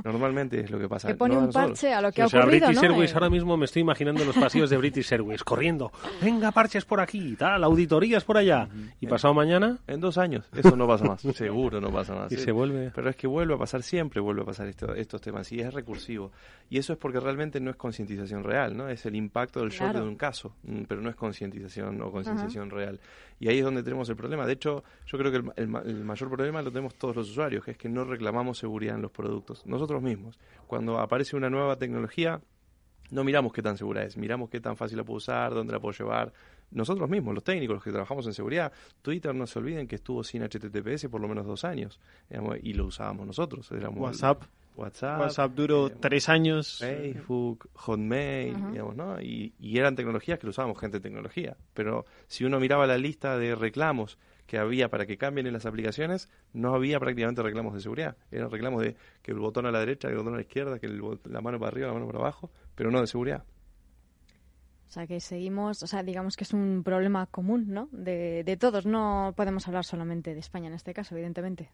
Normalmente es lo que pasa. Que pone un parche a lo que ha ocurrido, British Airways, ahora mismo me estoy imaginando los pasillos de British Airways corriendo. Venga, parches por aquí, tal, auditorías por allá. ¿Y pasado mañana? En 2 años. Eso no pasa más. Seguro no pasa más. Y se vuelve. Pero es que vuelve a pasar, siempre vuelve a pasar estos temas. Y es recursivo. Y eso es porque realmente no es concientización real, ¿no? Es el impacto del shock de un caso. Pero no es concientización o concienciación real. Y ahí es donde tenemos el problema. De hecho, yo creo que el mayor problema lo tenemos todos los usuarios, que es que no reclamamos seguridad en los productos. Nosotros mismos. Cuando aparece una nueva tecnología, no miramos qué tan segura es, miramos qué tan fácil la puedo usar, dónde la puedo llevar. Nosotros mismos, los técnicos, los que trabajamos en seguridad, Twitter, no se olviden que estuvo sin HTTPS por lo menos 2 años, digamos, y lo usábamos nosotros. WhatsApp duró 3 años. Facebook, Hotmail, digamos, ¿no? Y eran tecnologías que lo usábamos gente de tecnología. Pero si uno miraba la lista de reclamos que había para que cambien en las aplicaciones, no había prácticamente reclamos de seguridad. Eran reclamos de que el botón a la derecha, que el botón a la izquierda, que la mano para arriba, la mano para abajo, pero no de seguridad. O sea, que seguimos, digamos que es un problema común, ¿no? De todos. No podemos hablar solamente de España en este caso, evidentemente.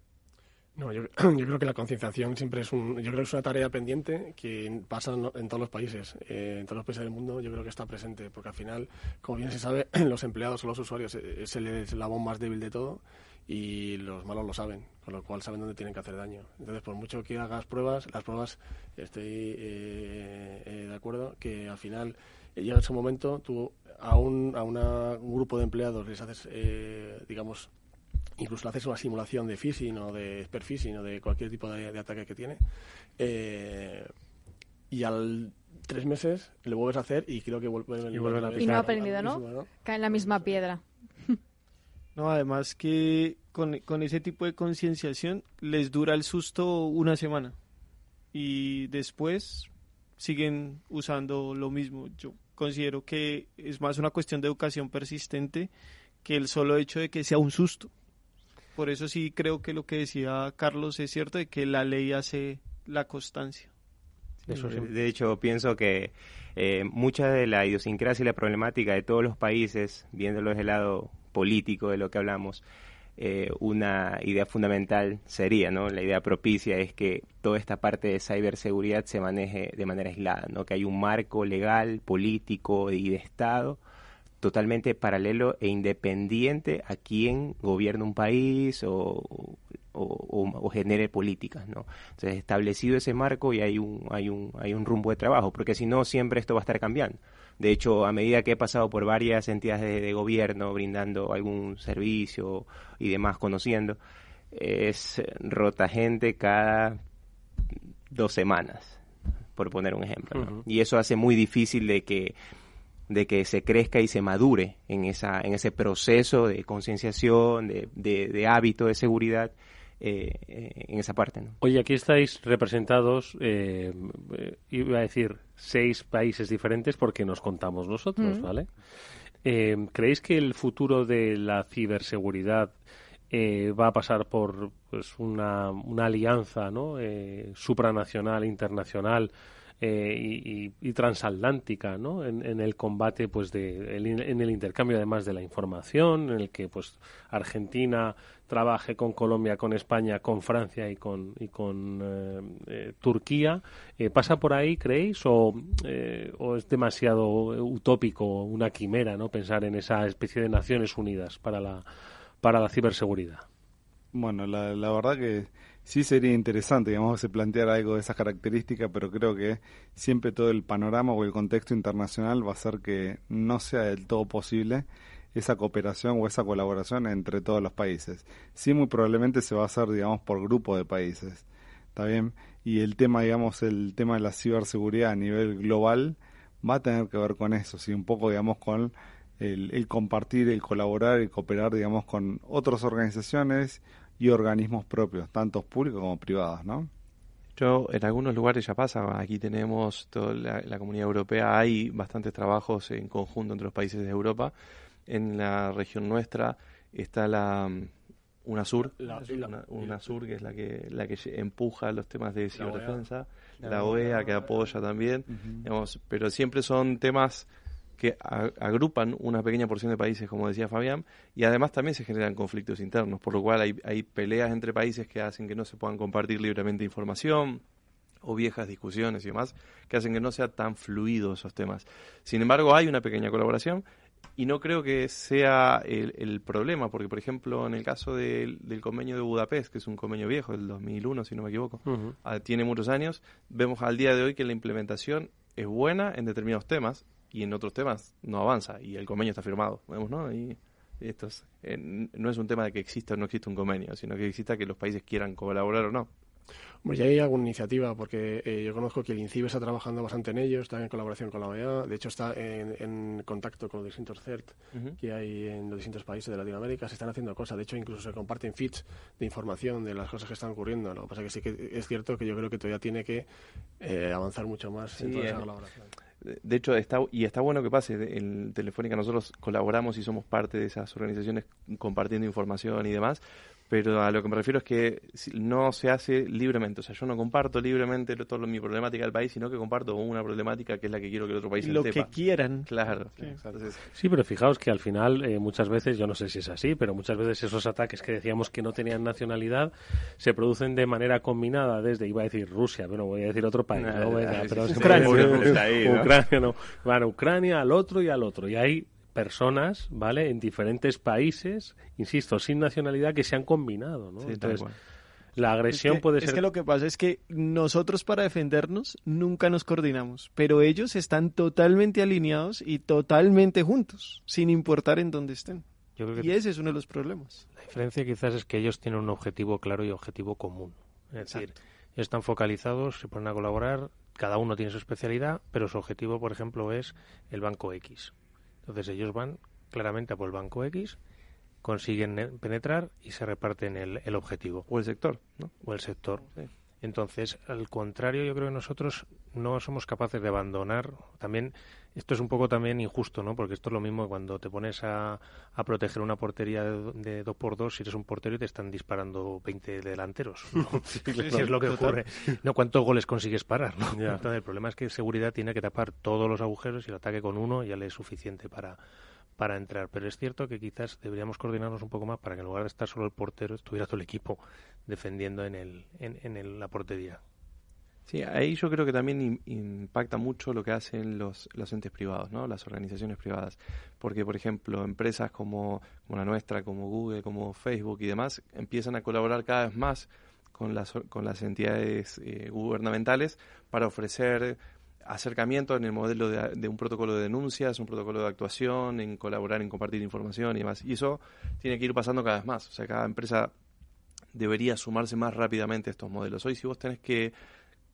No, yo creo que la concienciación siempre es una tarea pendiente que pasa en todos los países. En todos los países del mundo yo creo que está presente, porque al final, como bien se sabe, los empleados o los usuarios es el eslabón más débil de todo y los malos lo saben, con lo cual saben dónde tienen que hacer daño. Entonces, por mucho que hagas las pruebas, estoy de acuerdo que al final llega ese momento, tú a un grupo de empleados les haces, digamos, incluso le haces una simulación de phishing o de spear phishing o de cualquier tipo de ataque que tiene, y al 3 meses lo vuelves a hacer y creo que vuelven a pisar. Y no ha aprendido, ¿no? Cae en la misma piedra. No, además que con ese tipo de concienciación les dura el susto 1 semana y después siguen usando lo mismo. Yo considero que es más una cuestión de educación persistente que el solo hecho de que sea un susto. Por eso sí creo que lo que decía Carlos es cierto, de que la ley hace la constancia. De hecho, pienso que mucha de la idiosincrasia y la problemática de todos los países, viéndolo desde el lado político de lo que hablamos, una idea fundamental sería, ¿no? La idea propicia es que toda esta parte de ciberseguridad se maneje de manera aislada, ¿no? Que hay un marco legal, político y de Estado totalmente paralelo e independiente a quien gobierna un país o genere políticas, ¿no? Entonces, establecido ese marco y hay un rumbo de trabajo, porque si no, siempre esto va a estar cambiando. De hecho, a medida que he pasado por varias entidades de gobierno, brindando algún servicio y demás, conociendo, es rota gente cada 2 semanas, por poner un ejemplo, ¿no? Y eso hace muy difícil de que se crezca y se madure en ese proceso de concienciación, de hábito de seguridad, en esa parte, ¿no? Oye, aquí estáis representados, iba a decir 6 países diferentes porque nos contamos nosotros, ¿vale? ¿Creéis que el futuro de la ciberseguridad va a pasar por una alianza, ¿no? Supranacional, internacional, y transatlántica, ¿no? En el combate, en el intercambio además de la información, en el que Argentina trabaje con Colombia, con España, con Francia y con Turquía. ¿Pasa por ahí, creéis, o es demasiado utópico, una quimera, ¿no? Pensar en esa especie de Naciones Unidas para la ciberseguridad? Bueno, la verdad que sí sería interesante, digamos, que se planteara algo de esas características, pero creo que siempre todo el panorama o el contexto internacional va a hacer que no sea del todo posible esa cooperación o esa colaboración entre todos los países. Sí, muy probablemente se va a hacer, digamos, por grupo de países, ¿está bien? Y el tema de la ciberseguridad a nivel global va a tener que ver con eso, sí, un poco, digamos, con el compartir, el colaborar, el cooperar, digamos, con otras organizaciones y organismos propios, tanto públicos como privados, ¿no? En algunos lugares ya pasa, aquí tenemos toda la comunidad europea, hay bastantes trabajos en conjunto entre los países de Europa. En la región nuestra está UNASUR, UNASUR, que es la que empuja los temas de ciberdefensa, la OEA que apoya también, digamos, pero siempre son temas que agrupan una pequeña porción de países, como decía Fabián, y además también se generan conflictos internos, por lo cual hay peleas entre países que hacen que no se puedan compartir libremente información, o viejas discusiones y demás, que hacen que no sea tan fluido esos temas. Sin embargo, hay una pequeña colaboración, y no creo que sea el problema, porque, por ejemplo, en el caso del convenio de Budapest, que es un convenio viejo, del 2001, si no me equivoco, tiene muchos años, vemos al día de hoy que la implementación es buena en determinados temas, y en otros temas no avanza, y el convenio está firmado, vemos, ¿no? Y esto no es un tema de que exista o no exista un convenio, sino que exista que los países quieran colaborar o no. Bueno, ya hay alguna iniciativa, porque yo conozco que el INCIBE está trabajando bastante en ello, está en colaboración con la OEA, de hecho está en contacto con los distintos CERT que hay en los distintos países de Latinoamérica, se están haciendo cosas, de hecho incluso se comparten feeds de información de las cosas que están ocurriendo. Lo que pasa es que sí que es cierto que yo creo que todavía tiene que avanzar mucho más en toda esa colaboración. De hecho, está bueno que pase. En Telefónica nosotros colaboramos y somos parte de esas organizaciones compartiendo información y demás, pero a lo que me refiero es que no se hace libremente. O sea, yo no comparto libremente toda mi problemática del país, sino que comparto una problemática que es la que quiero que el otro país lo sepa. Que quieran. Claro. Sí. Entonces, sí, pero fijaos que al final muchas veces, yo no sé si es así, pero muchas veces esos ataques que decíamos que no tenían nacionalidad se producen de manera combinada desde, iba a decir Rusia, pero voy a decir otro país, pero es Ucrania, no. Bueno, Ucrania al otro, y hay personas, ¿vale?, en diferentes países, insisto, sin nacionalidad, que se han combinado, ¿no? Sí, entonces, la agresión puede ser... Es que lo que pasa es que nosotros para defendernos nunca nos coordinamos, pero ellos están totalmente alineados y totalmente juntos, sin importar en dónde estén. Yo creo que y ese es uno de los problemas. La diferencia quizás es que ellos tienen un objetivo claro y objetivo común. Es decir, están focalizados, se ponen a colaborar, cada uno tiene su especialidad, pero su objetivo, por ejemplo, es el banco X. Entonces ellos van claramente a por el banco X, consiguen penetrar y se reparten el objetivo. O el sector, ¿no? O el sector. Sí. Entonces, al contrario, yo creo que nosotros no somos capaces de abandonar. También, esto es un poco también injusto, ¿no? Porque esto es lo mismo cuando te pones a proteger una portería de 2x2, si eres un portero y te están disparando 20 delanteros, ¿no? Sí, es lo que ocurre. No, ¿cuántos goles consigues parar, ¿no? Entonces, el problema es que seguridad tiene que tapar todos los agujeros y el ataque con uno ya le es suficiente para entrar. Pero es cierto que quizás deberíamos coordinarnos un poco más para que en lugar de estar solo el portero estuviera todo el equipo defendiendo en la portería. Sí, ahí yo creo que también impacta mucho lo que hacen los entes privados, ¿no? Las organizaciones privadas. Porque, por ejemplo, empresas como la nuestra, como Google, como Facebook y demás, empiezan a colaborar cada vez más con las entidades gubernamentales para ofrecer acercamiento en el modelo de un protocolo de denuncias, un protocolo de actuación, en colaborar, en compartir información y demás. Y eso tiene que ir pasando cada vez más. O sea, cada empresa debería sumarse más rápidamente a estos modelos. Hoy, si vos tenés que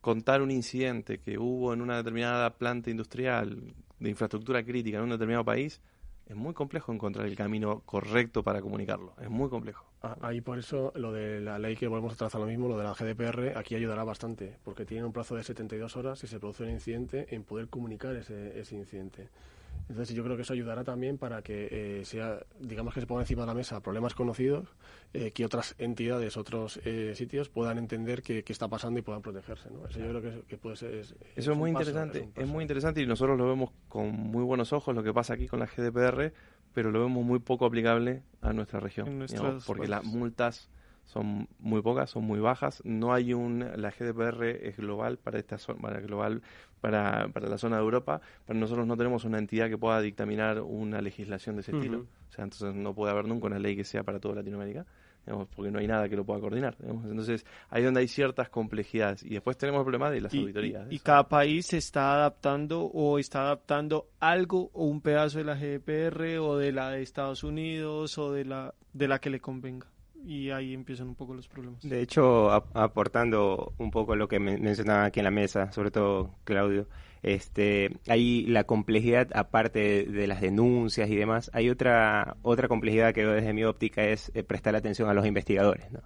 contar un incidente que hubo en una determinada planta industrial de infraestructura crítica en un determinado país, es muy complejo encontrar el camino correcto para comunicarlo. Es muy complejo. Ahí por eso lo de la ley, que volvemos a trazar lo mismo, lo de la GDPR, aquí ayudará bastante, porque tiene un plazo de 72 horas si se produce un incidente en poder comunicar ese incidente. Entonces yo creo que eso ayudará también para que digamos que se ponga encima de la mesa problemas conocidos, que otras entidades, otros sitios puedan entender qué está pasando y puedan protegerse, ¿no? Eso yo creo que puede ser... Eso es muy interesante, es muy interesante y nosotros lo vemos con muy buenos ojos lo que pasa aquí con la GDPR, pero lo vemos muy poco aplicable a nuestra región, digamos, porque las multas son muy pocas, son muy bajas. No hay la GDPR es global para esta zona, para la zona de Europa, pero nosotros no tenemos una entidad que pueda dictaminar una legislación de ese estilo. O sea, entonces no puede haber nunca una ley que sea para toda Latinoamérica, digamos, porque no hay nada que lo pueda coordinar, digamos. Entonces, ahí donde hay ciertas complejidades. Y después tenemos el problema de las auditorías. Y cada país se está adaptando algo o un pedazo de la GDPR o de la de Estados Unidos o de la que le convenga. Y ahí empiezan un poco los problemas. De hecho, aportando un poco lo que mencionaba aquí en la mesa, sobre todo Claudio, hay la complejidad, aparte de las denuncias y demás, hay otra complejidad que desde mi óptica es prestar atención a los investigadores, ¿no?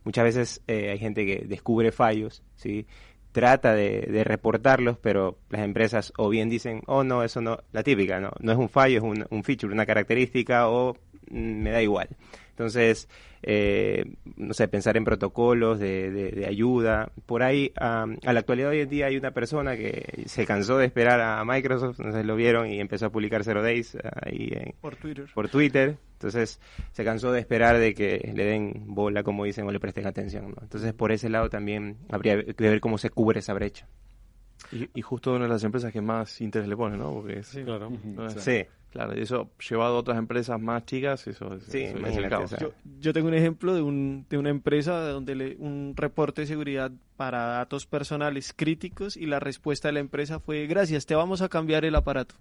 Muchas veces hay gente que descubre fallos, ¿sí? Trata de reportarlos, pero las empresas o bien dicen, oh no, eso no, la típica, no es un fallo, es un feature, una característica, o me da igual. Entonces, no sé, pensar en protocolos de ayuda. Por ahí, a la actualidad hoy en día hay una persona que se cansó de esperar a Microsoft, entonces lo vieron y empezó a publicar Zero Days ahí por Twitter. Entonces, se cansó de esperar de que le den bola, como dicen, o le presten atención, ¿no? Entonces, por ese lado también habría que ver cómo se cubre esa brecha. Y justo una de las empresas que más interés le pone, ¿no? Porque sí, claro. Sí. Claro, y eso llevado a otras empresas más chicas, eso es el caos. Yo tengo un ejemplo de una empresa donde un reporte de seguridad para datos personales críticos y la respuesta de la empresa fue: gracias, te vamos a cambiar el aparato.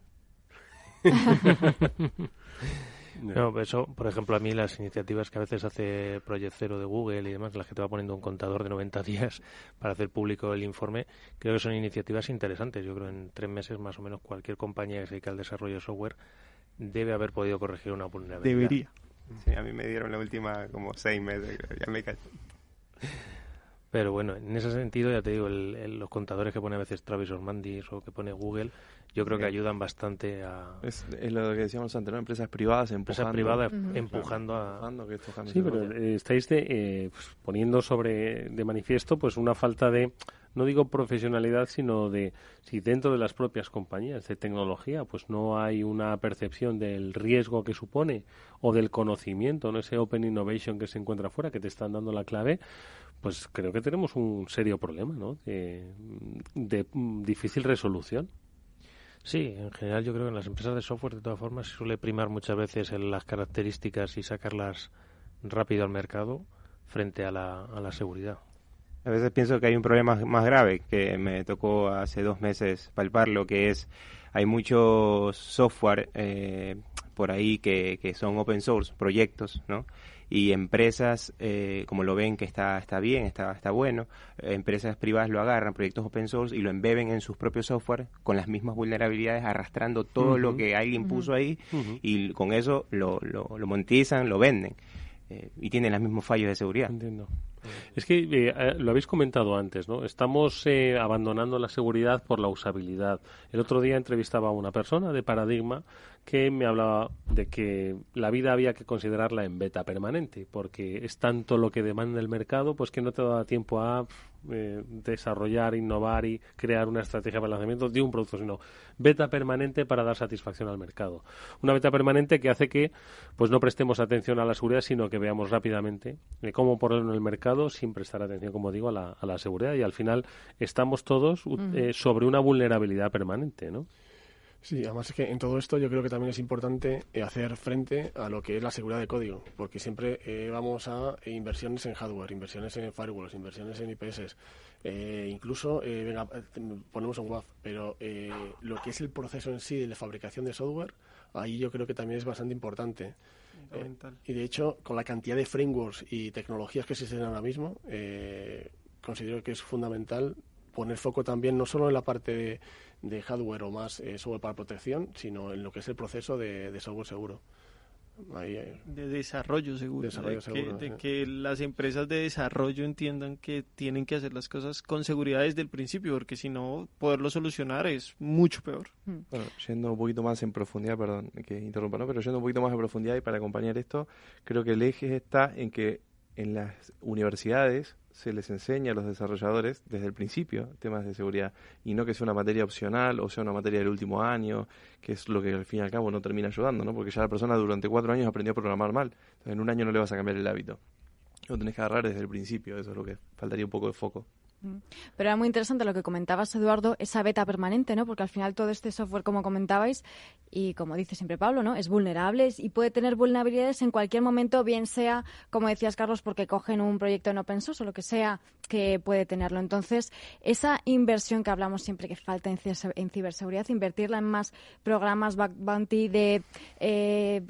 No, eso, por ejemplo, a mí las iniciativas que a veces hace Project Zero de Google y demás, las que te va poniendo un contador de 90 días para hacer público el informe, creo que son iniciativas interesantes. Yo creo que en 3 meses más o menos cualquier compañía que se dedica al desarrollo de software debe haber podido corregir una vulnerabilidad. Debería. Sí, a mí me dieron la última como 6 meses, ya me caché. Pero bueno, en ese sentido, ya te digo, los contadores que pone a veces Travis Ormandis o que pone Google, yo creo que ayudan bastante a... Es lo que decíamos antes, ¿no? Empresas privadas empujando. Empresas privadas empujando a... Que estos cambios sí, pero estáis pues, poniendo de manifiesto pues una falta de, no digo profesionalidad, sino de si dentro de las propias compañías de tecnología pues no hay una percepción del riesgo que supone o del conocimiento, no ese Open Innovation que se encuentra afuera, que te están dando la clave, pues creo que tenemos un serio problema, ¿no? De difícil resolución. Sí, en general yo creo que en las empresas de software de todas formas se suele primar muchas veces en las características y sacarlas rápido al mercado frente a la seguridad. A veces pienso que hay un problema más grave que me tocó hace 2 meses palparlo, que es hay muchos software por ahí que son open source, proyectos, ¿no? Y empresas, como lo ven que está bien, está bueno, empresas privadas lo agarran, proyectos open source, y lo embeben en sus propios software con las mismas vulnerabilidades, arrastrando todo lo que alguien puso ahí, y con eso lo monetizan, lo venden. Y tienen los mismos fallos de seguridad. Entiendo. Es que lo habéis comentado antes, ¿no? Estamos abandonando la seguridad por la usabilidad. El otro día entrevistaba a una persona de Paradigma que me hablaba de que la vida había que considerarla en beta permanente, porque es tanto lo que demanda el mercado, pues que no te da tiempo a desarrollar, innovar y crear una estrategia para el lanzamiento de un producto, sino beta permanente para dar satisfacción al mercado. Una beta permanente que hace que pues no prestemos atención a la seguridad, sino que veamos rápidamente cómo ponerlo en el mercado sin prestar atención, como digo, a la seguridad, y al final estamos todos sobre una vulnerabilidad permanente, ¿no? Sí, además es que en todo esto yo creo que también es importante hacer frente a lo que es la seguridad de código, porque siempre vamos a inversiones en hardware, inversiones en firewalls, inversiones en IPS, incluso ponemos un WAF, pero lo que es el proceso en sí de la fabricación de software, ahí yo creo que también es bastante importante. Y de hecho, con la cantidad de frameworks y tecnologías que existen ahora mismo, considero que es fundamental poner foco también no solo en la parte de hardware o más software para protección, sino en lo que es el proceso de software seguro. De desarrollo seguro. Que las empresas de desarrollo entiendan que tienen que hacer las cosas con seguridad desde el principio, porque si no, poderlo solucionar es mucho peor. Bueno, yendo un poquito más en profundidad, perdón que interrumpa, ¿no? Pero yendo un poquito más en profundidad y para acompañar esto, creo que el eje está en que en las universidades se les enseña a los desarrolladores desde el principio temas de seguridad, y no que sea una materia opcional o sea una materia del último año, que es lo que al fin y al cabo no termina ayudando, ¿no? Porque ya la persona durante 4 años aprendió a programar mal, entonces en un año no le vas a cambiar el hábito, lo tenés que agarrar desde el principio, eso es lo que faltaría un poco de foco. Pero era muy interesante lo que comentabas, Eduardo, esa beta permanente, ¿no? Porque al final todo este software, como comentabais, y como dice siempre Pablo, ¿no? Es vulnerable y puede tener vulnerabilidades en cualquier momento, bien sea, como decías, Carlos, porque cogen un proyecto en open source o lo que sea que puede tenerlo. Entonces, esa inversión que hablamos siempre que falta en ciberseguridad, invertirla en más programas bug bounty, de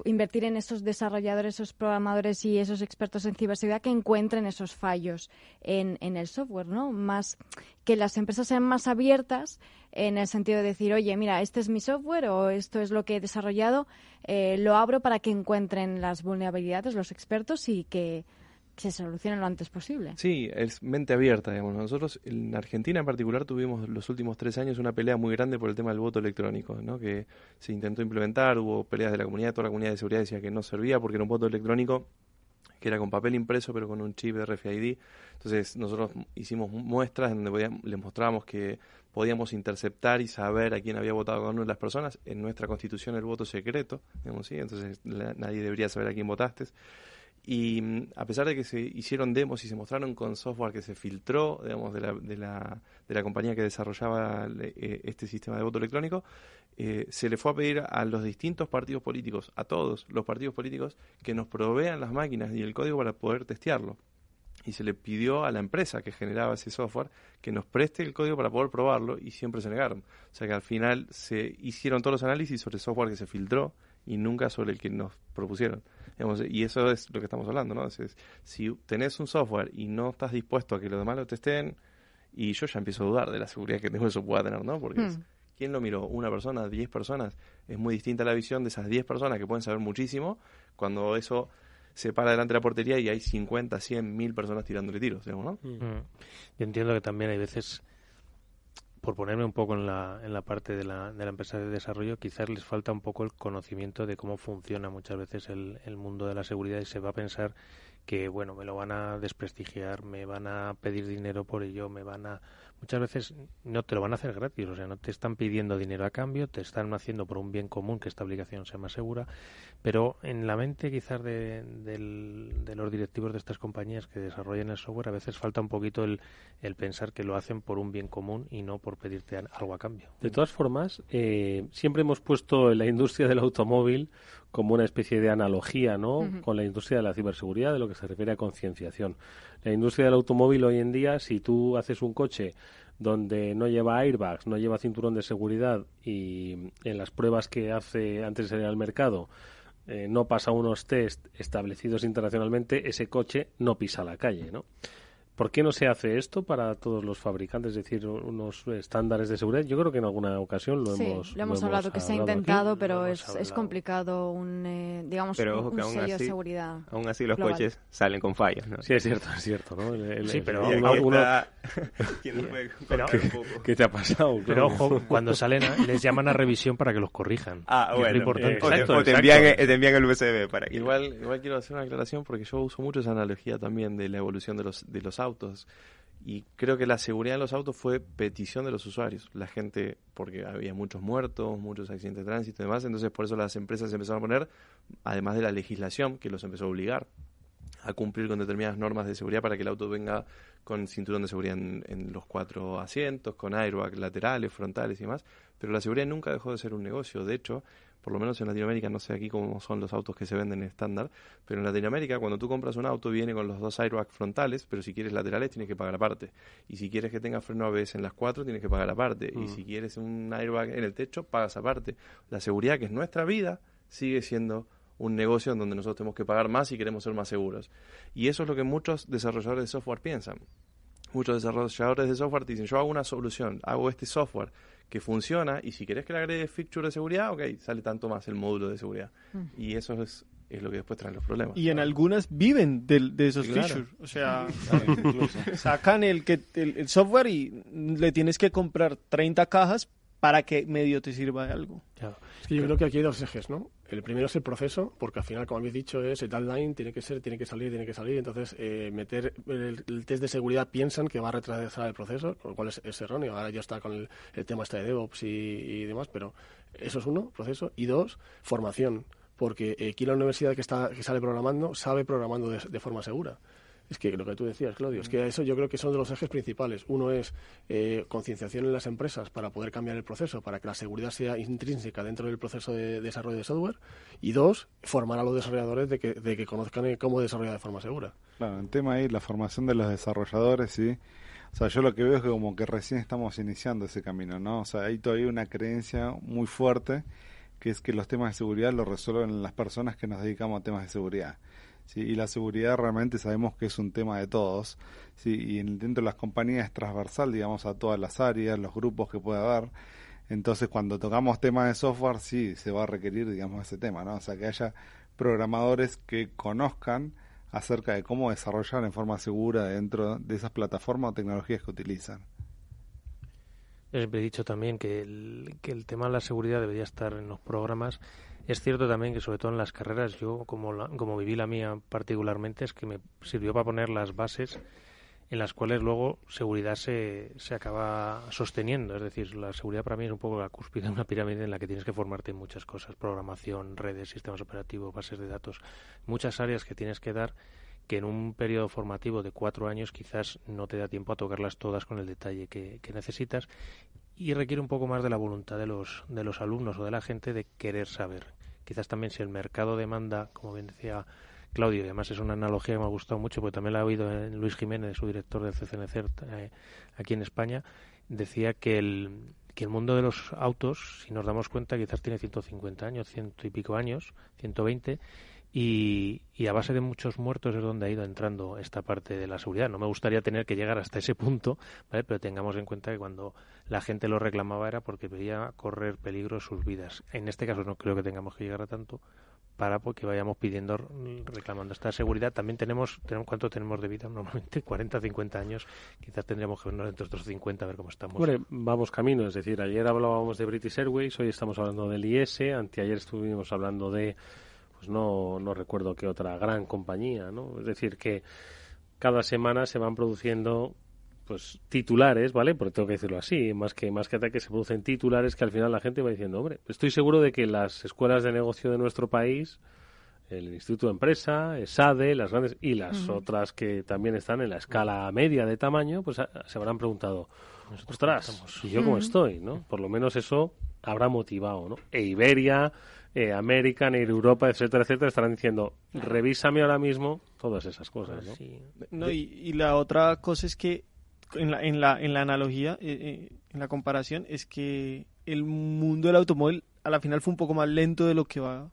invertir en esos desarrolladores, esos programadores y esos expertos en ciberseguridad que encuentren esos fallos en el software, ¿no? Más que las empresas sean más abiertas en el sentido de decir, oye, mira, este es mi software o esto es lo que he desarrollado, lo abro para que encuentren las vulnerabilidades los expertos y que se solucionen lo antes posible. Sí, es mente abierta, digamos. Nosotros en Argentina en particular tuvimos los últimos 3 años una pelea muy grande por el tema del voto electrónico, ¿no? Que se intentó implementar, hubo peleas de la comunidad, toda la comunidad de seguridad decía que no servía porque era un voto electrónico que era con papel impreso pero con un chip de RFID. Entonces nosotros hicimos muestras donde les mostrábamos que podíamos interceptar y saber a quién había votado cada una de las personas. En nuestra Constitución el voto es secreto, digamos, ¿sí? Entonces nadie debería saber a quién votaste. Y a pesar de que se hicieron demos y se mostraron con software que se filtró, digamos, de la compañía que desarrollaba este sistema de voto electrónico, se le fue a pedir a los distintos partidos políticos, a todos los partidos políticos, que nos provean las máquinas y el código para poder testearlo. Y se le pidió a la empresa que generaba ese software que nos preste el código para poder probarlo, y siempre se negaron. O sea que al final se hicieron todos los análisis sobre el software que se filtró y nunca sobre el que nos propusieron. Digamos, y eso es lo que estamos hablando, ¿no? Si tenés un software y no estás dispuesto a que los demás lo testeen, y yo ya empiezo a dudar de la seguridad que eso pueda tener, ¿no? Porque ¿quién lo miró? ¿Una persona? ¿10 personas? Es muy distinta la visión de esas 10 personas que pueden saber muchísimo cuando eso se para delante de la portería y hay 50, 100, 1000 personas tirándole tiros, digamos, ¿no? Yo entiendo que también hay veces, por ponerme un poco en la parte de la empresa de desarrollo, quizás les falta un poco el conocimiento de cómo funciona muchas veces el mundo de la seguridad, y se va a pensar que, bueno, me lo van a desprestigiar, me van a pedir dinero por ello, muchas veces no te lo van a hacer gratis, o sea, no te están pidiendo dinero a cambio, te están haciendo por un bien común que esta aplicación sea más segura, pero en la mente quizás de los directivos de estas compañías que desarrollan el software, a veces falta un poquito el pensar que lo hacen por un bien común y no por pedirte algo a cambio. De todas formas, siempre hemos puesto la industria del automóvil como una especie de analogía, ¿no? Con la industria de la ciberseguridad, de lo que se refiere a concienciación. La industria del automóvil hoy en día, si tú haces un coche donde no lleva airbags, no lleva cinturón de seguridad, y en las pruebas que hace antes de salir al mercado no pasa unos test establecidos internacionalmente, ese coche no pisa la calle, ¿no? ¿Por qué no se hace esto para todos los fabricantes? Es decir, unos estándares de seguridad. Yo creo que en alguna ocasión lo hemos hablado, que se ha intentado, aquí, pero es complicado un pero un sello de seguridad. Aún así los global. Coches salen con fallas, ¿no? Sí, es cierto, ¿no? Sí, pero ¿Qué te ha pasado? Pero ojo, cuando salen les llaman a revisión para que los corrijan. Bueno. Es importante. Exacto. Te envían el USB para que... Igual quiero hacer una aclaración, porque yo uso mucho esa analogía también de la evolución de los autos, y creo que la seguridad en los autos fue petición de los usuarios, la gente, porque había muchos muertos, muchos accidentes de tránsito y demás, entonces por eso las empresas empezaron a poner, además de la legislación que los empezó a obligar a cumplir con determinadas normas de seguridad para que el auto venga con cinturón de seguridad en los 4 asientos, con airbag laterales, frontales y demás, pero la seguridad nunca dejó de ser un negocio. De hecho, por lo menos en Latinoamérica, no sé aquí cómo son los autos que se venden estándar, pero en Latinoamérica cuando tú compras un auto viene con los 2 airbags frontales, pero si quieres laterales tienes que pagar aparte, y si quieres que tenga freno ABS en las 4 tienes que pagar aparte, y si quieres un airbag en el techo pagas aparte. La seguridad, que es nuestra vida, sigue siendo un negocio en donde nosotros tenemos que pagar más y queremos ser más seguros, y eso es lo que muchos desarrolladores de software piensan. Muchos desarrolladores de software dicen, yo hago una solución, hago este software que funciona, y si querés que le agregue feature de seguridad, ok, sale tanto más el módulo de seguridad. Y eso es lo que después trae los problemas. Y en algunas viven de esos features. O sea, sacan el software y le tienes que comprar 30 cajas para que medio te sirva de algo. Claro. Es que yo creo que aquí hay 2 ejes, ¿no? El primero es el proceso, porque al final, como habéis dicho, es el deadline, tiene que salir. Entonces, meter el test de seguridad, piensan que va a retrasar el proceso, con lo cual es erróneo. Ahora ya está con el tema de DevOps y demás, pero eso es uno, proceso. Y 2, formación, porque aquí la universidad que sale programando, sabe programando de forma segura. Es que lo que tú decías, Claudio, es que eso yo creo que son de los ejes principales. Uno es concienciación en las empresas para poder cambiar el proceso, para que la seguridad sea intrínseca dentro del proceso de desarrollo de software. Y 2, formar a los desarrolladores de que conozcan cómo desarrollar de forma segura. Claro, el tema ahí, la formación de los desarrolladores, sí. O sea, yo lo que veo es que como que recién estamos iniciando ese camino, ¿no? O sea, hay todavía una creencia muy fuerte que es que los temas de seguridad los resuelven las personas que nos dedicamos a temas de seguridad. Sí, y la seguridad realmente sabemos que es un tema de todos, sí, y dentro de las compañías es transversal, digamos, a todas las áreas, los grupos que puede haber. Entonces, cuando tocamos temas de software, sí, se va a requerir, digamos, ese tema, ¿no? O sea, que haya programadores que conozcan acerca de cómo desarrollar en forma segura dentro de esas plataformas o tecnologías que utilizan. Yo siempre he dicho también que el tema de la seguridad debería estar en los programas Es cierto también que, sobre todo en las carreras, yo, como viví la mía particularmente, es que me sirvió para poner las bases en las cuales luego seguridad se acaba sosteniendo. Es decir, la seguridad para mí es un poco la cúspide de una pirámide en la que tienes que formarte en muchas cosas: programación, redes, sistemas operativos, bases de datos, muchas áreas que tienes que dar, que en un periodo formativo de 4 años quizás no te da tiempo a tocarlas todas con el detalle que necesitas, y requiere un poco más de la voluntad de los alumnos o de la gente de querer saber. Quizás también, si el mercado demanda, como bien decía Claudio, y además es una analogía que me ha gustado mucho, porque también la he oído en Luis Jiménez, su director del CCNCERT aquí en España, decía que el mundo de los autos, si nos damos cuenta, quizás tiene 150 años, 100 y pico años, 120, y a base de muchos muertos es donde ha ido entrando esta parte de la seguridad. No me gustaría tener que llegar hasta ese punto, ¿vale? Pero tengamos en cuenta que cuando la gente lo reclamaba era porque veía correr peligro sus vidas. En este caso no creo que tengamos que llegar a tanto, para porque vayamos reclamando esta seguridad. También tenemos ¿cuánto tenemos de vida? Normalmente 40, 50 años. Quizás tendríamos que vernos entre otros 50 a ver cómo estamos. Hombre, vamos camino. Es decir, ayer hablábamos de British Airways, hoy estamos hablando del IS, anteayer estuvimos hablando de, pues no recuerdo qué otra gran compañía, ¿no? Es decir, que cada semana se van produciendo pues titulares, ¿vale? Porque tengo que decirlo así, más que ataques, se producen titulares que al final la gente va diciendo, hombre, estoy seguro de que las escuelas de negocio de nuestro país, el Instituto de Empresa, ESADE, las grandes y las otras que también están en la escala media de tamaño, pues se habrán preguntado, ostras, ¿y yo cómo estoy, no? Por lo menos eso habrá motivado, ¿no? E Iberia, American, Air Europa, etcétera, etcétera, estarán diciendo, revísame ahora mismo todas esas cosas, ¿no? Sí. No, y la otra cosa es que en la analogía, en la comparación, es que el mundo del automóvil a la final fue un poco más lento de lo que va.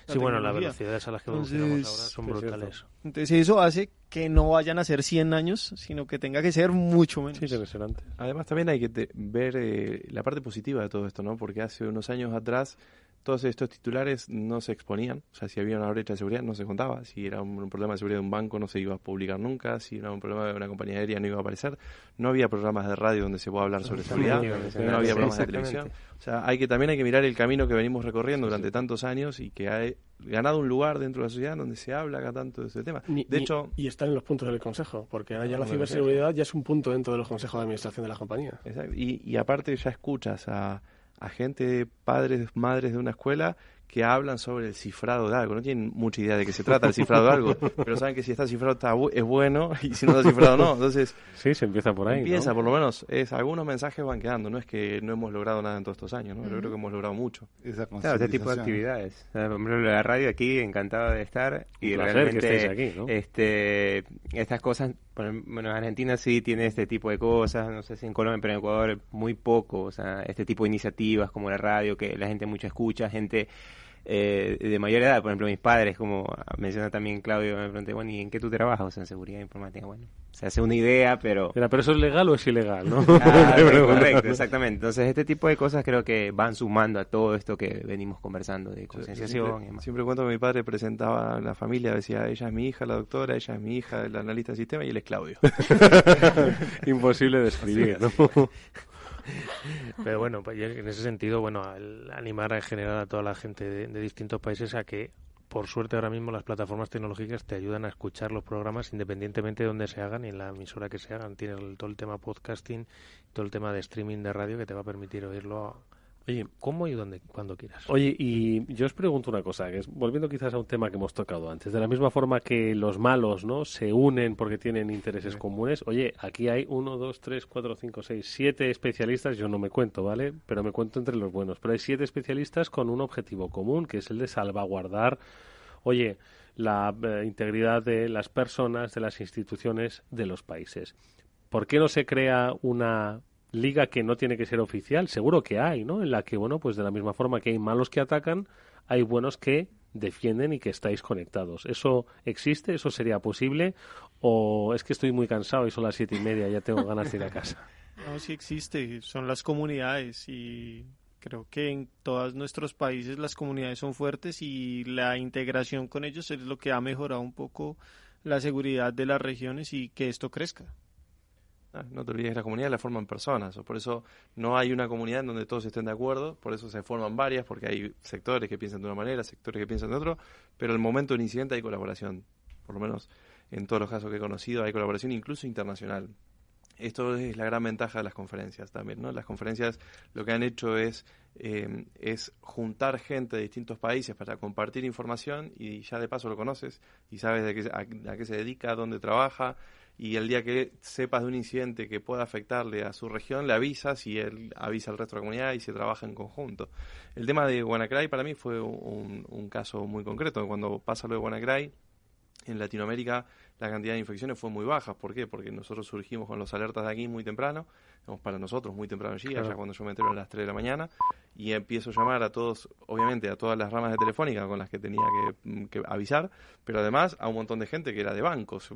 Sí, bueno, las velocidades a las que evolucionamos ahora son brutales. Entonces eso hace que no vayan a ser 100 años, sino que tenga que ser mucho menos. Sí, debe ser antes. Además también hay que ver la parte positiva de todo esto, ¿no? Porque hace unos años atrás todos estos titulares no se exponían. O sea, si había una brecha de seguridad no se contaba. Si era un problema de seguridad de un banco no se iba a publicar nunca. Si era un problema de una compañía aérea no iba a aparecer. No había programas de radio donde se pueda hablar sobre seguridad. No había programas de televisión. O sea, también hay que mirar el camino que venimos recorriendo durante tantos años y que ha ganado un lugar dentro de la sociedad donde se habla acá tanto de este tema. De hecho, y están en los puntos del consejo, porque ahora ya la ciberseguridad ya es un punto dentro de los consejos de administración de la compañía. Exacto. Y aparte ya escuchas a gente, padres, madres de una escuela que hablan sobre el cifrado de algo. No tienen mucha idea de qué se trata el cifrado de algo, pero saben que si está cifrado es bueno y si no está cifrado no. Entonces, sí, se empieza por ahí. Empieza, ¿no? Por lo menos, algunos mensajes van quedando. No es que no hemos logrado nada en todos estos años, ¿no? Yo creo que hemos logrado mucho. Claro, este tipo de actividades. Por ejemplo, la radio aquí, encantado de estar. Y realmente que estéis aquí, ¿no? Estas cosas, bueno, en Argentina sí tiene este tipo de cosas, no sé si en Colombia, pero en Ecuador muy poco. O sea, este tipo de iniciativas como la radio, que la gente mucho escucha, gente de mayor edad, por ejemplo mis padres, como menciona también Claudio, me pregunté, bueno, ¿y en qué tú trabajas? O sea, en seguridad informática. Bueno, se hace una idea, pero ¿eso es legal o es ilegal? ¿no? Correcto, exactamente. Entonces este tipo de cosas creo que van sumando a todo esto que venimos conversando de concienciación. Siempre cuento que mi padre presentaba a la familia, decía, ella es mi hija, la doctora, ella es mi hija, el analista de sistema, y él es Claudio. Imposible de describir, ¿no? Pero bueno, pues en ese sentido, bueno, el animar en general a toda la gente de distintos países a que, por suerte, ahora mismo las plataformas tecnológicas te ayudan a escuchar los programas independientemente de dónde se hagan y en la emisora que se hagan. Tienes todo el tema podcasting, todo el tema de streaming de radio que te va a permitir oírlo Oye, ¿cómo y dónde, cuando quieras? Oye, y yo os pregunto una cosa, que es, volviendo quizás a un tema que hemos tocado antes, de la misma forma que los malos, ¿no?, se unen porque tienen intereses comunes. Oye, aquí hay 1, 2, 3, 4, 5, 6, 7 especialistas, yo no me cuento, ¿vale?, pero me cuento entre los buenos, pero hay 7 especialistas con un objetivo común, que es el de salvaguardar, oye, la integridad de las personas, de las instituciones, de los países. ¿Por qué no se crea una liga que no tiene que ser oficial? Seguro que hay, ¿no?, en la que, bueno, pues de la misma forma que hay malos que atacan, hay buenos que defienden y que estáis conectados. ¿Eso existe? ¿Eso sería posible? ¿O es que estoy muy cansado y son las 7:30 y ya tengo ganas de ir a casa? No, sí existe. Son las comunidades y creo que en todos nuestros países las comunidades son fuertes y la integración con ellos es lo que ha mejorado un poco la seguridad de las regiones y que esto crezca. No te olvides que las comunidades las forman personas, por eso no hay una comunidad en donde todos estén de acuerdo, por eso se forman varias, porque hay sectores que piensan de una manera, sectores que piensan de otro, pero al momento del incidente hay colaboración, por lo menos en todos los casos que he conocido hay colaboración incluso internacional. Esto es la gran ventaja de las conferencias también, ¿no? Las conferencias lo que han hecho es juntar gente de distintos países para compartir información y ya de paso lo conoces y sabes a qué se dedica, dónde trabaja, y el día que sepas de un incidente que pueda afectarle a su región, le avisas y él avisa al resto de la comunidad y se trabaja en conjunto. El tema de WannaCry para mí fue un caso muy concreto. Cuando pasa lo de WannaCry, en Latinoamérica la cantidad de infecciones fue muy baja. ¿Por qué? Porque nosotros surgimos con los alertas de aquí muy temprano, para nosotros muy temprano allí, allá cuando yo me entero a las 3 de la mañana, y empiezo a llamar a todos, obviamente a todas las ramas de Telefónica con las que tenía que avisar, pero además a un montón de gente que era de bancos,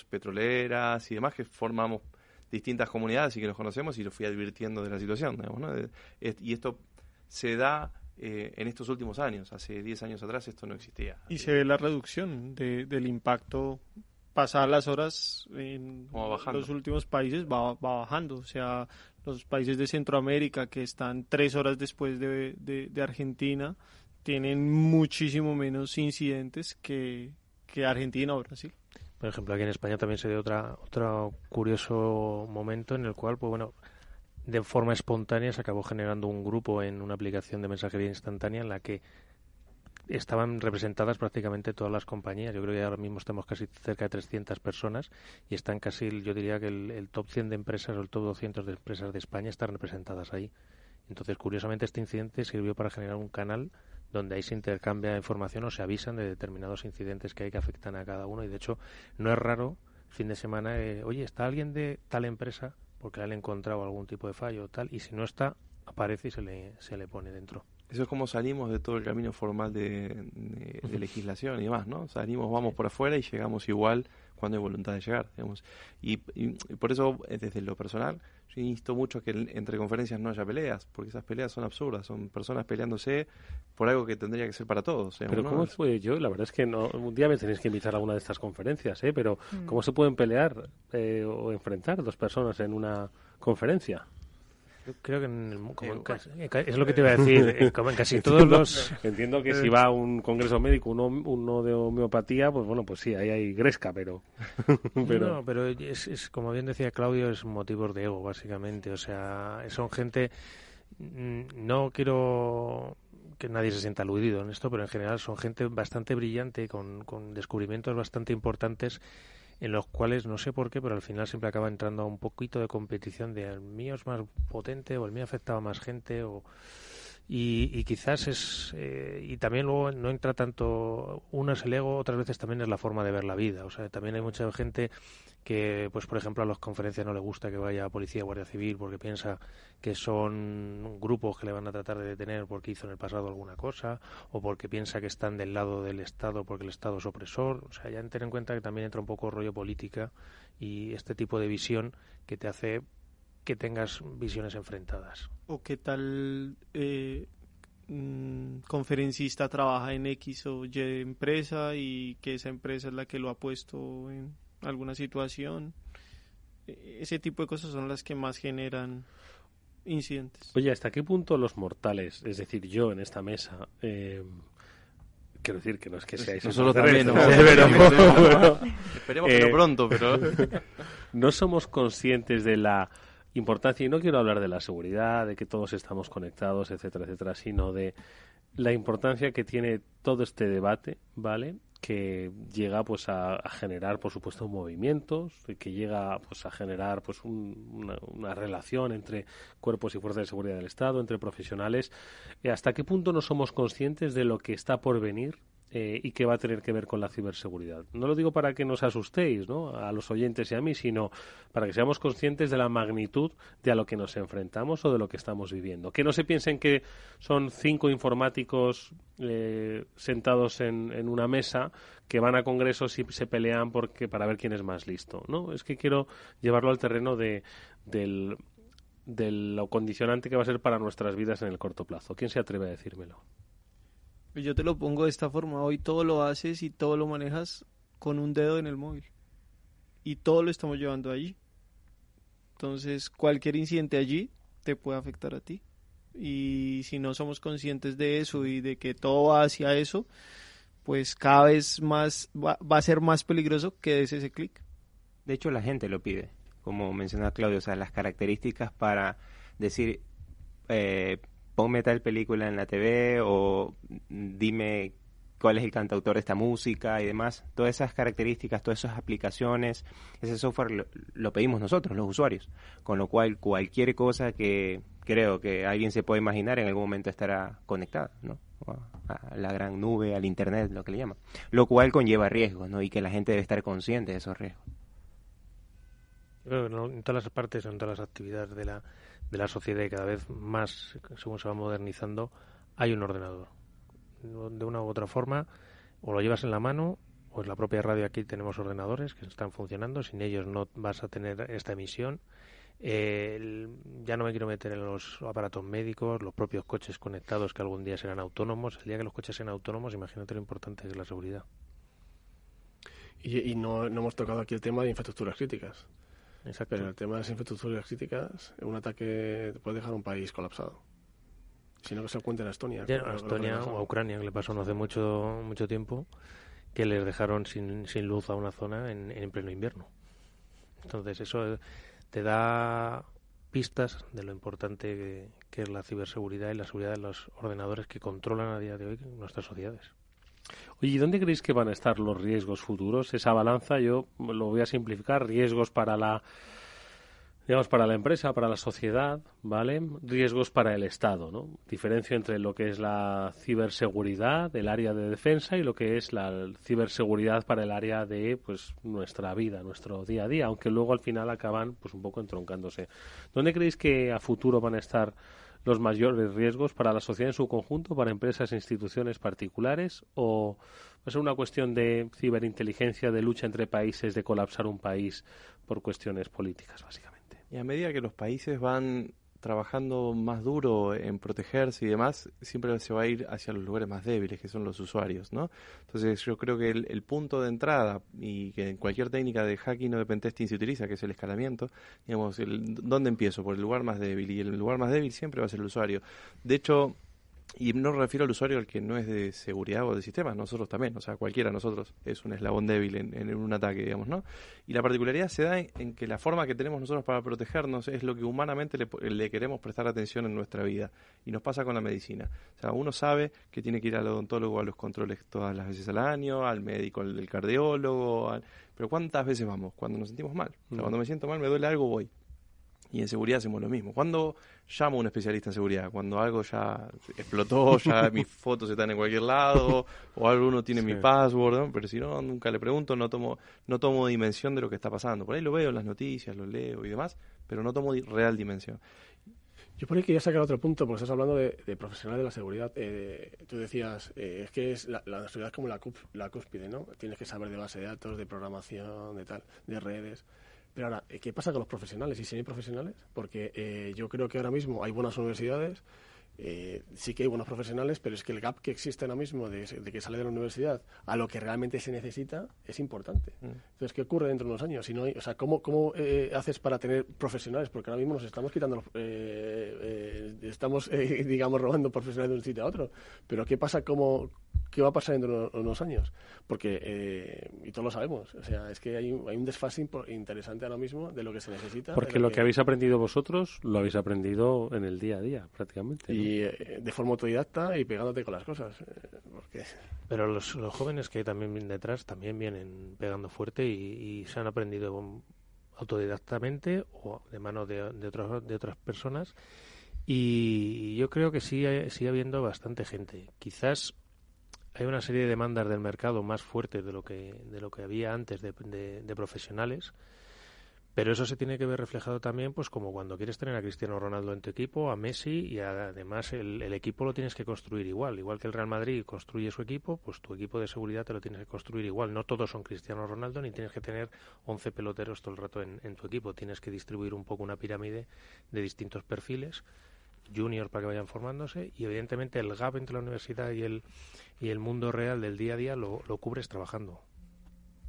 petroleras y demás, que formamos distintas comunidades y que nos conocemos, y los fui advirtiendo de la situación, digamos, ¿no? Y esto se da en estos últimos años. Hace 10 años atrás esto no existía. Y se ve la reducción del impacto. Pasadas las horas en los últimos países va bajando. O sea, los países de Centroamérica que están 3 horas después de Argentina tienen muchísimo menos incidentes que Argentina o Brasil. Por ejemplo, aquí en España también se dio otro curioso momento en el cual, pues bueno, de forma espontánea se acabó generando un grupo en una aplicación de mensajería instantánea en la que estaban representadas prácticamente todas las compañías. Yo creo que ahora mismo estamos casi cerca de 300 personas y están casi, yo diría que el top 100 de empresas o el top 200 de empresas de España están representadas ahí. Entonces, curiosamente, este incidente sirvió para generar un canal donde ahí se intercambia información o se avisan de determinados incidentes que hay que afectan a cada uno, y de hecho no es raro fin de semana, oye, ¿está alguien de tal empresa? Porque le han encontrado algún tipo de fallo o tal, y si no está, aparece y se le pone dentro. Eso es como salimos de todo el camino formal de legislación y demás, ¿no? Salimos, vamos por afuera y llegamos igual cuando hay voluntad de llegar, digamos. Y por eso, desde lo personal, yo insisto mucho que entre conferencias no haya peleas, porque esas peleas son absurdas, son personas peleándose por algo que tendría que ser para todos. Pero ¿no? ¿Cómo fue? Yo, la verdad es que no, un día me tenéis que invitar a alguna de estas conferencias, pero ¿cómo se pueden pelear o enfrentar dos personas en una conferencia? Yo creo que es lo que te iba a decir, como en casi todos los... Entiendo que si va a un congreso médico uno de homeopatía, pues bueno, pues sí, ahí hay gresca, pero... No, pero es como bien decía Claudio, es motivos de ego, básicamente. O sea, son gente... No quiero que nadie se sienta aludido en esto, pero en general son gente bastante brillante, con descubrimientos bastante importantes, en los cuales no sé por qué, pero al final siempre acaba entrando a un poquito de competición de el mío es más potente o el mío afectaba a más gente y quizás es y también luego no entra tanto, una es el ego, otras veces también es la forma de ver la vida. O sea, también hay mucha gente que, pues por ejemplo, a las conferencias no le gusta que vaya policía o guardia civil porque piensa que son grupos que le van a tratar de detener porque hizo en el pasado alguna cosa, o porque piensa que están del lado del Estado porque el Estado es opresor. O sea, ya ten en cuenta que también entra un poco rollo política y este tipo de visión que te hace que tengas visiones enfrentadas. ¿O qué tal conferencista trabaja en X o Y empresa y que esa empresa es la que lo ha puesto en alguna situación? Ese tipo de cosas son las que más generan incidentes. Oye, ¿hasta qué punto los mortales, es decir, yo en esta mesa, quiero decir que no es que seáis nosotros también, esperemos que no pronto, pero no somos conscientes de la importancia, y no quiero hablar de la seguridad, de que todos estamos conectados, etcétera, etcétera, sino de la importancia que tiene todo este debate, ¿vale? Que llega pues a generar, por supuesto, movimientos, que llega pues a generar pues una relación entre cuerpos y fuerzas de seguridad del Estado, entre profesionales. ¿Hasta qué punto no somos conscientes de lo que está por venir y que va a tener que ver con la ciberseguridad? No lo digo para que nos asustéis, ¿no?, a los oyentes y a mí, sino para que seamos conscientes de la magnitud de a lo que nos enfrentamos o de lo que estamos viviendo. Que no se piensen que son 5 informáticos sentados en una mesa que van a congresos y se pelean para ver quién es más listo, ¿no? Es que quiero llevarlo al terreno de lo condicionante que va a ser para nuestras vidas en el corto plazo. ¿Quién se atreve a decírmelo? Yo te lo pongo de esta forma. Hoy todo lo haces y todo lo manejas con un dedo en el móvil. Y todo lo estamos llevando allí. Entonces, cualquier incidente allí te puede afectar a ti. Y si no somos conscientes de eso y de que todo va hacia eso, pues cada vez más va a ser más peligroso que des ese clic. De hecho, la gente lo pide, como mencionaba Claudio, o sea, las características para decir, ponme tal película en la TV o dime cuál es el cantautor de esta música y demás. Todas esas características, todas esas aplicaciones, ese software lo pedimos nosotros, los usuarios. Con lo cual, cualquier cosa que creo que alguien se puede imaginar en algún momento estará conectada, ¿no? A la gran nube, al internet, lo que le llaman. Lo cual conlleva riesgos, ¿no? Y que la gente debe estar consciente de esos riesgos. Yo creo que en todas las partes, en todas las actividades de la sociedad y cada vez más, según se va modernizando, hay un ordenador. De una u otra forma, o lo llevas en la mano, o en la propia radio aquí tenemos ordenadores que están funcionando, sin ellos no vas a tener esta emisión. Ya no me quiero meter en los aparatos médicos, los propios coches conectados que algún día serán autónomos. El día que los coches sean autónomos, imagínate lo importante que es la seguridad. Y no hemos tocado aquí el tema de infraestructuras críticas. Exacto. Pero el tema de las infraestructuras críticas, un ataque puede dejar un país colapsado. Si no, que se cuente en Estonia. Ya, a Estonia o a Ucrania, que le pasó no hace mucho tiempo, que les dejaron sin luz a una zona en pleno invierno. Entonces eso te da pistas de lo importante que es la ciberseguridad y la seguridad de los ordenadores que controlan a día de hoy nuestras sociedades. Oye, ¿y dónde creéis que van a estar los riesgos futuros? Esa balanza, yo lo voy a simplificar, riesgos para la empresa, para la sociedad, ¿vale? Riesgos para el Estado, ¿no? Diferencia entre lo que es la ciberseguridad del área de defensa y lo que es la ciberseguridad para el área de, pues, nuestra vida, nuestro día a día, aunque luego al final acaban, pues, un poco entroncándose. ¿Dónde creéis que a futuro van a estar los mayores riesgos para la sociedad en su conjunto, para empresas e instituciones particulares, o va a ser una cuestión de ciberinteligencia, de lucha entre países, de colapsar un país por cuestiones políticas, básicamente? Y a medida que los países van trabajando más duro en protegerse y demás, siempre se va a ir hacia los lugares más débiles, que son los usuarios, ¿no? Entonces yo creo que el punto de entrada, y que en cualquier técnica de hacking o de pentesting se utiliza, que es el escalamiento, digamos, ¿dónde empiezo? Por el lugar más débil, y el lugar más débil siempre va a ser el usuario. De hecho, y no me refiero al usuario al que no es de seguridad o de sistemas, nosotros también, o sea, cualquiera de nosotros es un eslabón débil en un ataque, digamos, ¿no? Y la particularidad se da en que la forma que tenemos nosotros para protegernos es lo que humanamente le queremos prestar atención en nuestra vida. Y nos pasa con la medicina. O sea, uno sabe que tiene que ir al odontólogo a los controles todas las veces al año, al médico, al cardiólogo, pero ¿cuántas veces vamos? Cuando nos sentimos mal. O sea, cuando me siento mal, me duele algo, voy. Y en seguridad hacemos lo mismo. ¿Cuándo llamo a un especialista en seguridad? Cuando algo ya explotó, ya mis fotos están en cualquier lado, o alguno tiene mi password, ¿no? Pero si no, nunca le pregunto, no tomo dimensión de lo que está pasando. Por ahí lo veo en las noticias, lo leo y demás, pero no tomo real dimensión. Yo por ahí quería sacar otro punto, porque estás hablando de profesionales de la seguridad. Tú decías, es que es la seguridad es como la cúspide, ¿no? Tienes que saber de base de datos, de programación, de redes. Pero ahora, ¿qué pasa con los profesionales y semiprofesionales? Porque yo creo que ahora mismo hay buenas universidades, sí que hay buenos profesionales, pero es que el gap que existe ahora mismo de que sale de la universidad a lo que realmente se necesita es importante. Entonces, ¿qué ocurre dentro de unos años? Si no hay, o sea, ¿cómo haces para tener profesionales? Porque ahora mismo nos estamos quitando, estamos, digamos, robando profesionales de un sitio a otro. Pero ¿qué pasa? ¿Qué va a pasar dentro de unos años? Porque, y todos lo sabemos, o sea, es que hay un desfase interesante ahora mismo de lo que se necesita. Porque lo que habéis aprendido vosotros, lo habéis aprendido en el día a día, prácticamente, ¿no? Y de forma autodidacta y pegándote con las cosas. Pero los jóvenes que también vienen detrás también vienen pegando fuerte y se han aprendido autodidactamente o de mano de otras personas. Y yo creo que sigue habiendo bastante gente. Quizás hay una serie de demandas del mercado más fuertes de lo que había antes de profesionales, pero eso se tiene que ver reflejado también, pues como cuando quieres tener a Cristiano Ronaldo en tu equipo, a Messi, y además el equipo lo tienes que construir igual que el Real Madrid construye su equipo, pues tu equipo de seguridad te lo tienes que construir igual. No todos son Cristiano Ronaldo, ni tienes que tener 11 peloteros todo el rato en tu equipo. Tienes que distribuir un poco una pirámide de distintos perfiles junior para que vayan formándose, y evidentemente el gap entre la universidad y el mundo real del día a día lo cubres trabajando.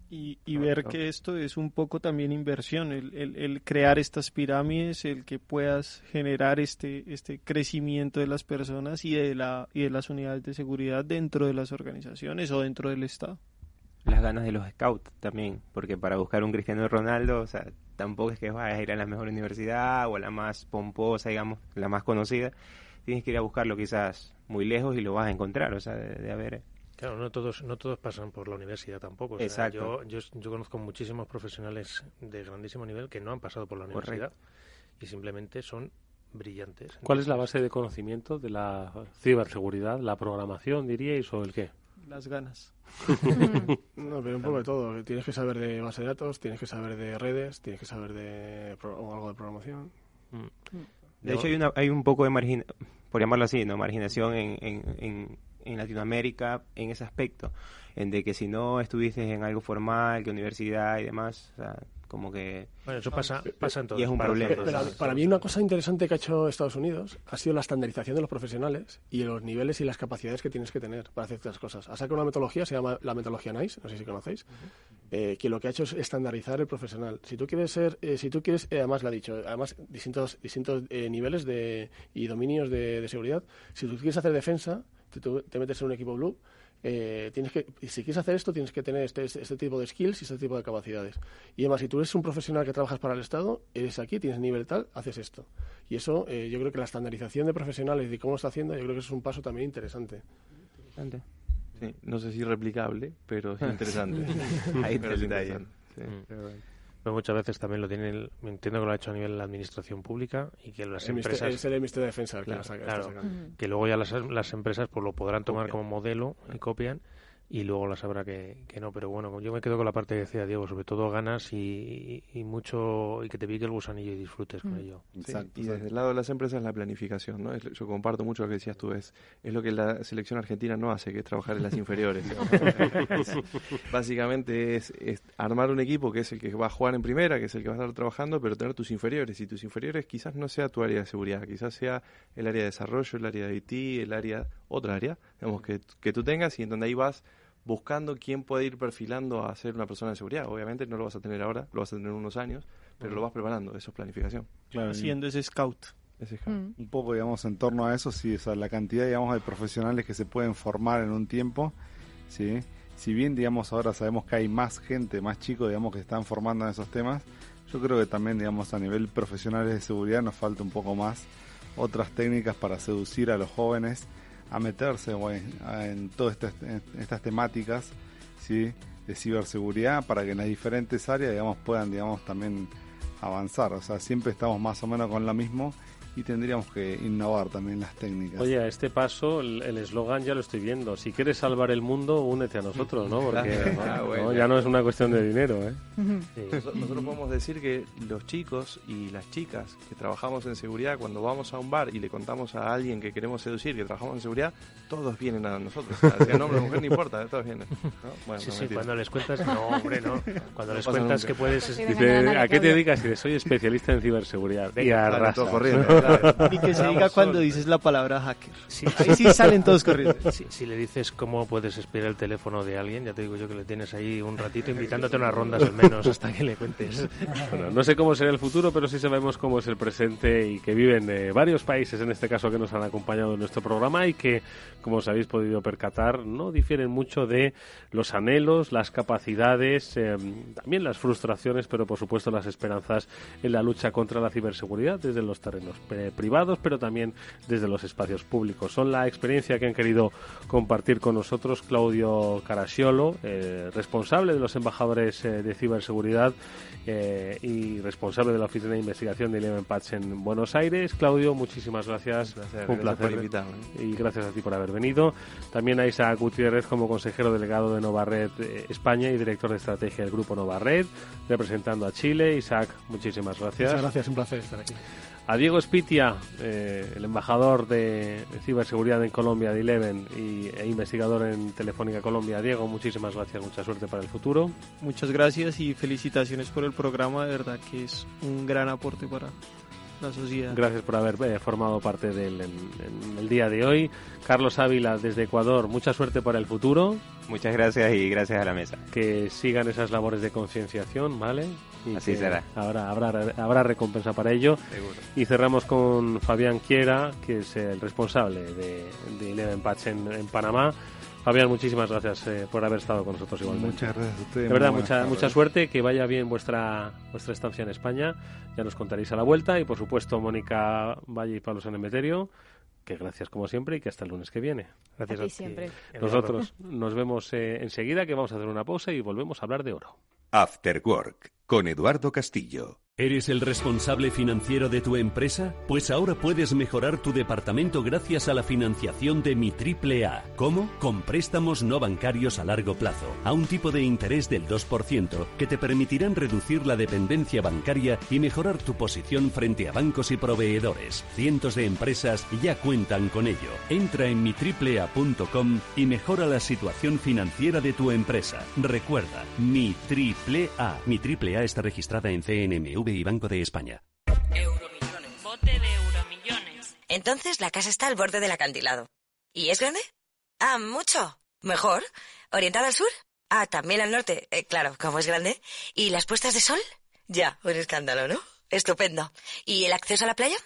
Y ver que esto es un poco también inversión, el crear estas pirámides, el que puedas generar este crecimiento de las personas y de las unidades de seguridad dentro de las organizaciones o dentro del Estado. Las ganas de los scouts también, porque para buscar un Cristiano Ronaldo, o sea, tampoco es que vayas a ir a la mejor universidad o a la más pomposa, digamos, la más conocida. Tienes que ir a buscarlo quizás muy lejos y lo vas a encontrar, o sea, de haber... Claro, no todos pasan por la universidad tampoco. O sea, exacto. Yo conozco muchísimos profesionales de grandísimo nivel que no han pasado por la universidad. Correcto. Y simplemente son brillantes. ¿Cuál es la base de conocimiento de la ciberseguridad? ¿La programación, diríais, o el qué? Las ganas. No, pero un poco de todo. Tienes que saber de base de datos, tienes que saber de redes, tienes que saber de algo de programación. De hecho, hay un poco de por llamarlo así, ¿no? Marginación en Latinoamérica en ese aspecto, en de que si no estuviste en algo formal, que universidad y demás, o sea, como que... Bueno, eso pasa en todo. Y es un problema. Pero para mí una cosa interesante que ha hecho Estados Unidos ha sido la estandarización de los profesionales y los niveles y las capacidades que tienes que tener para hacer estas cosas. Ha sacado una metodología, se llama la metodología NICE, no sé si conocéis, que lo que ha hecho es estandarizar el profesional. Si tú quieres además lo ha dicho, además distintos niveles y dominios de seguridad. Si tú quieres hacer defensa, te metes en un equipo blue, si quieres hacer esto tienes que tener este tipo de skills y este tipo de capacidades. Y además, si tú eres un profesional que trabajas para el Estado, eres aquí, tienes nivel tal, haces esto. Y eso, yo creo que la estandarización de profesionales y cómo lo está haciendo, yo creo que eso es un paso también interesante. Sí, no sé si replicable, pero es interesante. Ahí está el detalle. Sí. Pero muchas veces también me entiendo que lo ha hecho a nivel de la administración pública y que las empresas... Es el Ministerio de Defensa claro, que luego ya las empresas pues lo podrán tomar como modelo y copian, y luego las habrá que no. Pero bueno, yo me quedo con la parte que decía Diego, sobre todo ganas y mucho, y que te pique el gusanillo y disfrutes con ello. Exacto, y desde el lado de las empresas la planificación, ¿no? Yo comparto mucho lo que decías tú, es lo que la selección argentina no hace, que es trabajar en las inferiores. Básicamente es armar un equipo que es el que va a jugar en primera, que es el que va a estar trabajando, pero tener tus inferiores, y tus inferiores quizás no sea tu área de seguridad, quizás sea el área de desarrollo, el área de IT, otra área, digamos, que tú tengas, y en donde ahí vas buscando quién puede ir perfilando a ser una persona de seguridad. Obviamente no lo vas a tener ahora, lo vas a tener en unos años, pero lo vas preparando, eso es planificación. Claro, haciendo ese scout. Un poco, digamos, en torno a eso, sí, o sea, la cantidad, digamos, de profesionales que se pueden formar en un tiempo, ¿sí? Si bien, digamos, ahora sabemos que hay más gente, más chicos, digamos, que están formando en esos temas, yo creo que también, digamos, a nivel profesionales de seguridad nos falta un poco más otras técnicas para seducir a los jóvenes a meterse en todas estas temáticas, ¿sí? De ciberseguridad, para que en las diferentes áreas, digamos, puedan, digamos, también avanzar. O sea, siempre estamos más o menos con lo mismo y tendríamos que innovar también las técnicas. Oye, a este paso el eslogan ya lo estoy viendo: si quieres salvar el mundo, únete a nosotros, ¿no? Porque bueno, ya no es una cuestión de dinero, ¿eh? Sí. Nosotros podemos decir que los chicos y las chicas que trabajamos en seguridad, cuando vamos a un bar y le contamos a alguien que queremos seducir que trabajamos en seguridad, todos vienen a nosotros. O sea, sea hombre o mujer, no importa, todos vienen, ¿no? Bueno, sí, cuando les cuentas, no, hombre, no. Cuando les cuentas que puedes... Dice, ¿a qué te dedicas? Y soy especialista en ciberseguridad. Y arrasa. Ni que se diga cuando dices la palabra hacker. Ahí sí salen todos corriendo. Si le dices cómo puedes espiar el teléfono de alguien, ya te digo yo que le tienes ahí un ratito invitándote a unas rondas al menos hasta que le cuentes. Bueno, no sé cómo será el futuro, pero sí sabemos cómo es el presente, y que viven varios países, en este caso, que nos han acompañado en nuestro programa y que, como os habéis podido percatar, no difieren mucho de los anhelos, las capacidades, también las frustraciones, pero por supuesto las esperanzas en la lucha contra la ciberseguridad desde los terrenos privados, pero también desde los espacios públicos. Son la experiencia que han querido compartir con nosotros Claudio Caracciolo, responsable de los embajadores de ciberseguridad y responsable de la Oficina de Investigación de Eleven Paths en Buenos Aires. Claudio, muchísimas gracias. Un placer. Por invitarme. Y gracias a ti por haber venido. También a Isaac Gutiérrez como consejero delegado de Novared España y director de estrategia del grupo Novared, representando a Chile. Isaac, muchísimas gracias. Muchas gracias, un placer estar aquí. A Diego Espitia, el embajador de ciberseguridad en Colombia de Eleven e investigador en Telefónica Colombia. Diego, muchísimas gracias, mucha suerte para el futuro. Muchas gracias y felicitaciones por el programa, de verdad que es un gran aporte la sociedad. Gracias por haber formado parte en el día de hoy. Carlos Ávila, desde Ecuador, mucha suerte para el futuro. Muchas gracias y gracias a la mesa. Que sigan esas labores de concienciación, ¿vale? Y así será. Habrá recompensa para ello. Seguro. Y cerramos con Fabián Quiera, que es el responsable de Eleven Patch en Panamá. Fabián, muchísimas gracias por haber estado con nosotros igualmente. Muchas gracias a ustedes. De verdad, mucha suerte, que vaya bien vuestra estancia en España. Ya nos contaréis a la vuelta. Y por supuesto, Mónica Valle y Pablo Sanemeterio, que gracias como siempre y que hasta el lunes que viene. Gracias a ti. Siempre. Nosotros nos vemos enseguida, que vamos a hacer una pausa y volvemos a hablar de oro. After Work, con Eduardo Castillo. ¿Eres el responsable financiero de tu empresa? Pues ahora puedes mejorar tu departamento gracias a la financiación de Mi Triple A. ¿Cómo? Con préstamos no bancarios a largo plazo, a un tipo de interés del 2%, que te permitirán reducir la dependencia bancaria y mejorar tu posición frente a bancos y proveedores. Cientos de empresas ya cuentan con ello. Entra en mitriplea.com y mejora la situación financiera de tu empresa. Recuerda, Mi Triple A. Mi Triple A está registrada en CNMV y Banco de España. Euromillones. Bote de Euromillones. Entonces la casa está al borde del acantilado. ¿Y es grande? Ah, mucho. ¿Mejor? ¿Orientada al sur? Ah, también al norte. Claro, como es grande. ¿Y las puestas de sol? Ya, un escándalo, ¿no? Estupendo. ¿Y el acceso a la playa?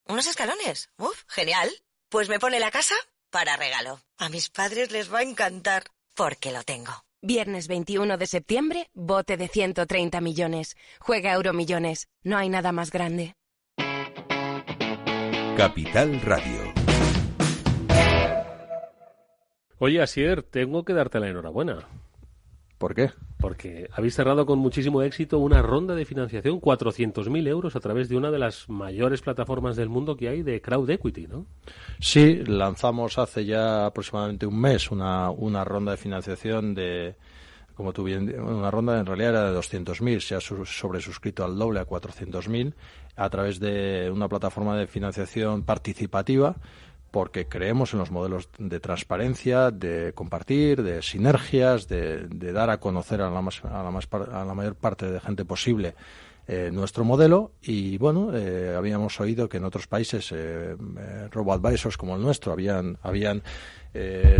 Unos escalones. Uf, genial. Pues me pone la casa para regalo. A mis padres les va a encantar, porque lo tengo. Viernes 21 de septiembre, bote de 130 millones. Juega Euromillones. No hay nada más grande. Capital Radio. Oye, Asier, tengo que darte la enhorabuena. ¿Por qué? Porque habéis cerrado con muchísimo éxito una ronda de financiación, 400.000 euros, a través de una de las mayores plataformas del mundo que hay de crowd equity, ¿no? Sí, lanzamos hace ya aproximadamente un mes una ronda de financiación de, como tú bien, una ronda en realidad era de 200.000, se ha sobresuscrito al doble, a 400.000, a través de una plataforma de financiación participativa, porque creemos en los modelos de transparencia, de compartir, de sinergias, de dar a conocer a la mayor parte de gente posible nuestro modelo. Y bueno, habíamos oído que en otros países robo-advisors como el nuestro habían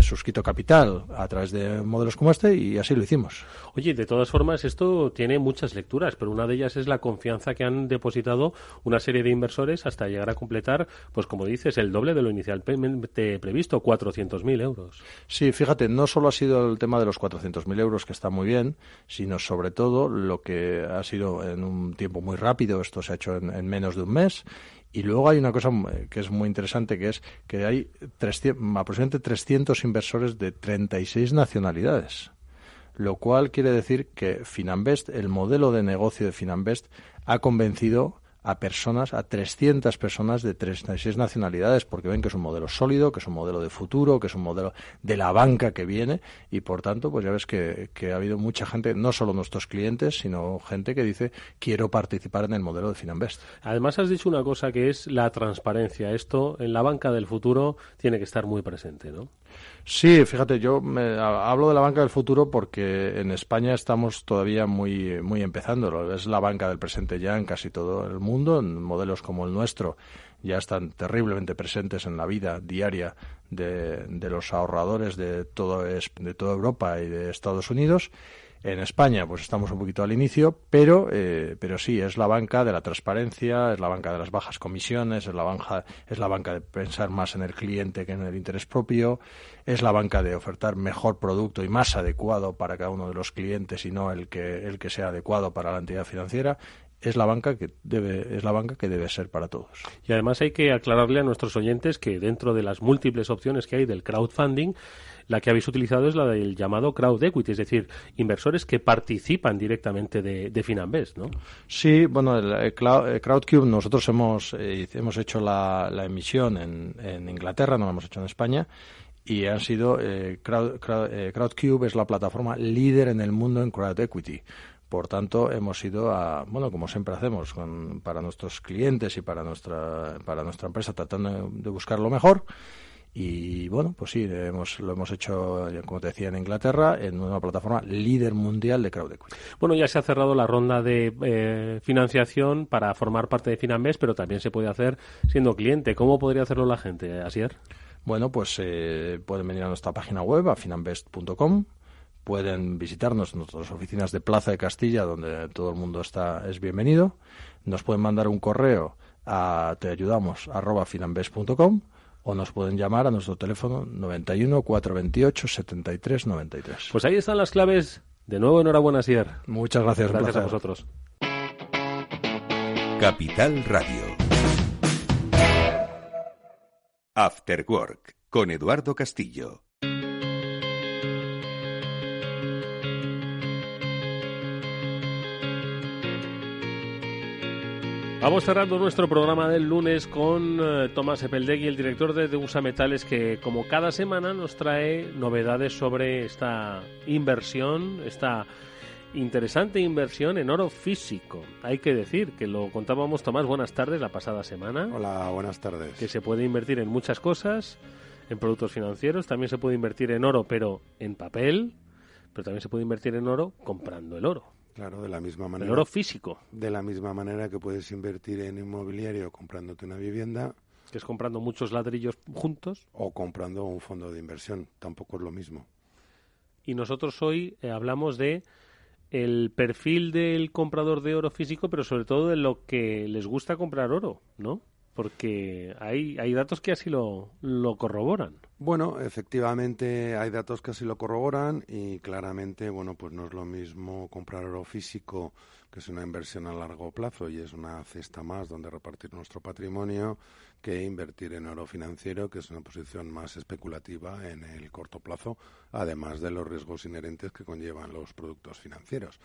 suscrito capital a través de modelos como este, y así lo hicimos. Oye, de todas formas, esto tiene muchas lecturas, pero una de ellas es la confianza que han depositado una serie de inversores hasta llegar a completar, pues como dices, el doble de lo inicialmente previsto, 400.000 euros. Sí, fíjate, no solo ha sido el tema de los 400.000 euros, que está muy bien, sino sobre todo lo que ha sido en un tiempo muy rápido. Esto se ha hecho en menos de un mes. Y luego hay una cosa que es muy interesante, que es que hay aproximadamente 300 inversores de 36 nacionalidades, lo cual quiere decir que Fininvest, el modelo de negocio de Fininvest, ha convencido a 300 personas de 36 nacionalidades, porque ven que es un modelo sólido, que es un modelo de futuro, que es un modelo de la banca que viene, y por tanto, pues ya ves que ha habido mucha gente, no solo nuestros clientes, sino gente que dice, quiero participar en el modelo de Fininvest. Además, has dicho una cosa, que es la transparencia. Esto en la banca del futuro tiene que estar muy presente, ¿no? Sí, fíjate, yo hablo de la banca del futuro porque en España estamos todavía muy empezando. Es la banca del presente ya en casi todo el mundo. En modelos como el nuestro ya están terriblemente presentes en la vida diaria de los ahorradores de toda Europa y de Estados Unidos. En España, pues estamos un poquito al inicio, pero sí, es la banca de la transparencia, es la banca de las bajas comisiones, es la banca de pensar más en el cliente que en el interés propio, es la banca de ofertar mejor producto y más adecuado para cada uno de los clientes y no el que sea adecuado para la entidad financiera. Es la banca que debe ser para todos. Y además hay que aclararle a nuestros oyentes que dentro de las múltiples opciones que hay del crowdfunding, la que habéis utilizado es la del llamado crowd equity, es decir, inversores que participan directamente de Fininvest, ¿no? Sí, bueno, el Crowdcube, nosotros hemos hecho la emisión en Inglaterra, no la hemos hecho en España, y han sido Crowdcube es la plataforma líder en el mundo en crowd equity. Por tanto, hemos ido como siempre hacemos, para nuestros clientes y para nuestra empresa, tratando de buscar lo mejor. Y bueno, pues sí, lo hemos hecho, como te decía, en Inglaterra, en una plataforma líder mundial de crowd equity. Bueno, ya se ha cerrado la ronda de financiación para formar parte de Finanbest, pero también se puede hacer siendo cliente. ¿Cómo podría hacerlo la gente, Asier? Bueno, pues pueden venir a nuestra página web, a finanbest.com. Pueden visitarnos en nuestras oficinas de Plaza de Castilla, donde todo el mundo es bienvenido. Nos pueden mandar un correo a teayudamos@finanbest.com o nos pueden llamar a nuestro teléfono 91 428 73 93. Pues ahí están las claves. De nuevo, enhorabuena, Asier. Muchas gracias. Gracias a vosotros. Capital Radio. After Work, con Eduardo Castillo. Vamos cerrando nuestro programa del lunes con Tomás Epeldegui, el director de Deusa Metales, que como cada semana nos trae novedades sobre esta inversión, esta interesante inversión en oro físico. Hay que decir que lo contábamos, Tomás, buenas tardes, la pasada semana. Hola, buenas tardes. Que se puede invertir en muchas cosas, en productos financieros, también se puede invertir en oro, pero en papel, pero también se puede invertir en oro comprando el oro. Claro, de la misma manera. El oro físico. De la misma manera que puedes invertir en inmobiliario comprándote una vivienda. Que es comprando muchos ladrillos juntos. O comprando un fondo de inversión. Tampoco es lo mismo. Y nosotros hoy hablamos de el perfil del comprador de oro físico, pero sobre todo de lo que les gusta comprar oro, ¿no? Porque hay datos que así lo corroboran. Bueno, efectivamente hay datos que así lo corroboran y claramente, bueno, pues no es lo mismo comprar oro físico, que es una inversión a largo plazo y es una cesta más donde repartir nuestro patrimonio, que invertir en oro financiero, que es una posición más especulativa en el corto plazo, además de los riesgos inherentes que conllevan los productos financieros.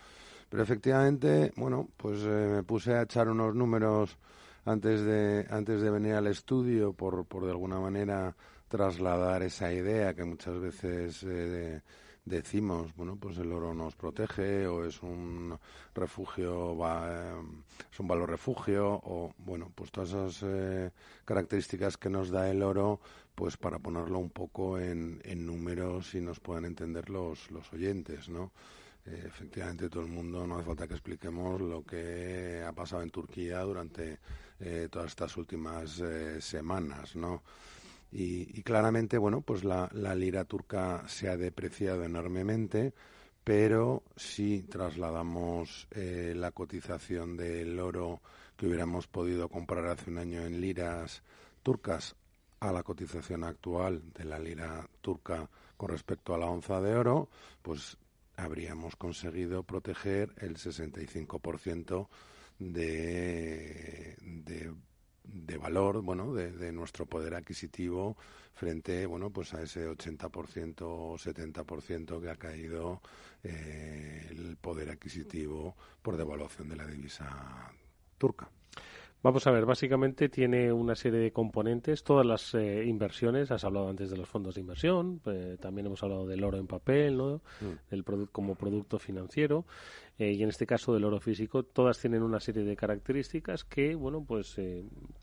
Pero efectivamente, bueno, pues me puse a echar unos números antes de venir al estudio por de alguna manera trasladar esa idea que muchas veces decimos, bueno, pues el oro nos protege o es un refugio, es un valor refugio o, bueno, pues todas esas características que nos da el oro, pues para ponerlo un poco en números y nos puedan entender los oyentes, ¿no? Efectivamente, todo el mundo, no hace falta que expliquemos lo que ha pasado en Turquía durante todas estas últimas semanas, ¿no? Y claramente, bueno, pues la lira turca se ha depreciado enormemente, pero si trasladamos la cotización del oro que hubiéramos podido comprar hace un año en liras turcas a la cotización actual de la lira turca con respecto a la onza de oro, pues habríamos conseguido proteger el 65% de valor, bueno, de nuestro poder adquisitivo frente, bueno, pues a ese 80% o 70% que ha caído el poder adquisitivo por devaluación de la divisa turca. Vamos a ver, básicamente tiene una serie de componentes, todas las inversiones, has hablado antes de los fondos de inversión, también hemos hablado del oro en papel, ¿no? Del como producto financiero, y en este caso del oro físico, todas tienen una serie de características que, bueno, pues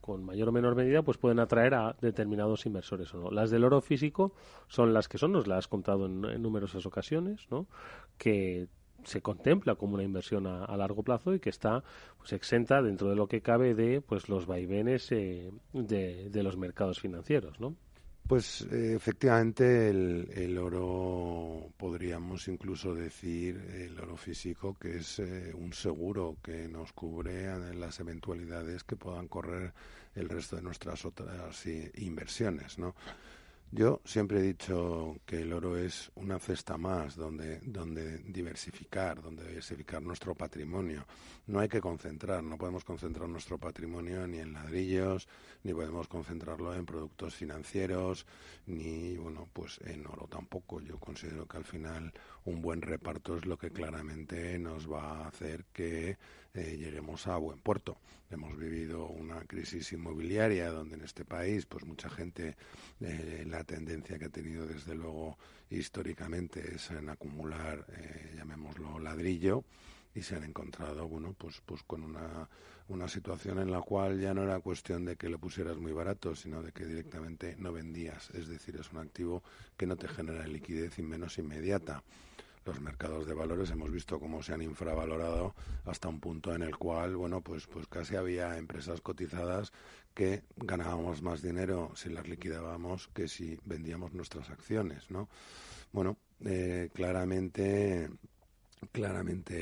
con mayor o menor medida pues pueden atraer a determinados inversores o no. Las del oro físico son las que son, nos las has contado en numerosas ocasiones, ¿no? Que se contempla como una inversión a largo plazo y que está pues exenta dentro de lo que cabe de pues los vaivenes de los mercados financieros, ¿no? Pues efectivamente el oro, podríamos incluso decir, el oro físico, que es un seguro que nos cubre en las eventualidades que puedan correr el resto de nuestras otras inversiones, ¿no? Yo siempre he dicho que el oro es una cesta más donde diversificar nuestro patrimonio. No hay que concentrar, no podemos concentrar nuestro patrimonio ni en ladrillos, ni podemos concentrarlo en productos financieros, ni, bueno, pues en oro tampoco. Yo considero que al final un buen reparto es lo que claramente nos va a hacer que lleguemos a buen puerto. Hemos vivido una crisis inmobiliaria donde en este país pues mucha gente la tendencia que ha tenido desde luego históricamente es en acumular, llamémoslo ladrillo, y se han encontrado, bueno, pues con una situación en la cual ya no era cuestión de que lo pusieras muy barato, sino de que directamente no vendías. Es decir, es un activo que no te genera liquidez y menos inmediata. Los mercados de valores hemos visto cómo se han infravalorado hasta un punto en el cual, bueno, pues casi había empresas cotizadas que ganábamos más dinero si las liquidábamos que si vendíamos nuestras acciones, ¿no? Bueno, claramente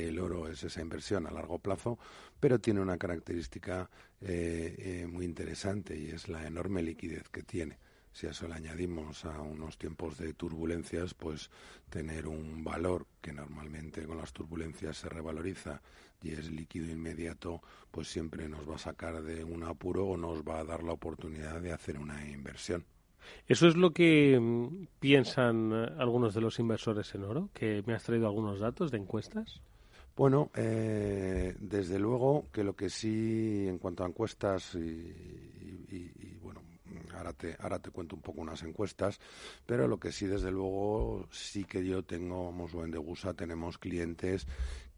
el oro es esa inversión a largo plazo, pero tiene una característica muy interesante, y es la enorme liquidez que tiene. Si a eso le añadimos a unos tiempos de turbulencias, pues tener un valor que normalmente con las turbulencias se revaloriza y es líquido inmediato, pues siempre nos va a sacar de un apuro o nos va a dar la oportunidad de hacer una inversión. ¿Eso es lo que piensan algunos de los inversores en oro? ¿Que me has traído algunos datos de encuestas? Bueno, desde luego que lo que sí, en cuanto a encuestas y bueno, ahora te cuento un poco unas encuestas, pero lo que sí, desde luego, sí que yo tengo, vamos, o en Degusa tenemos clientes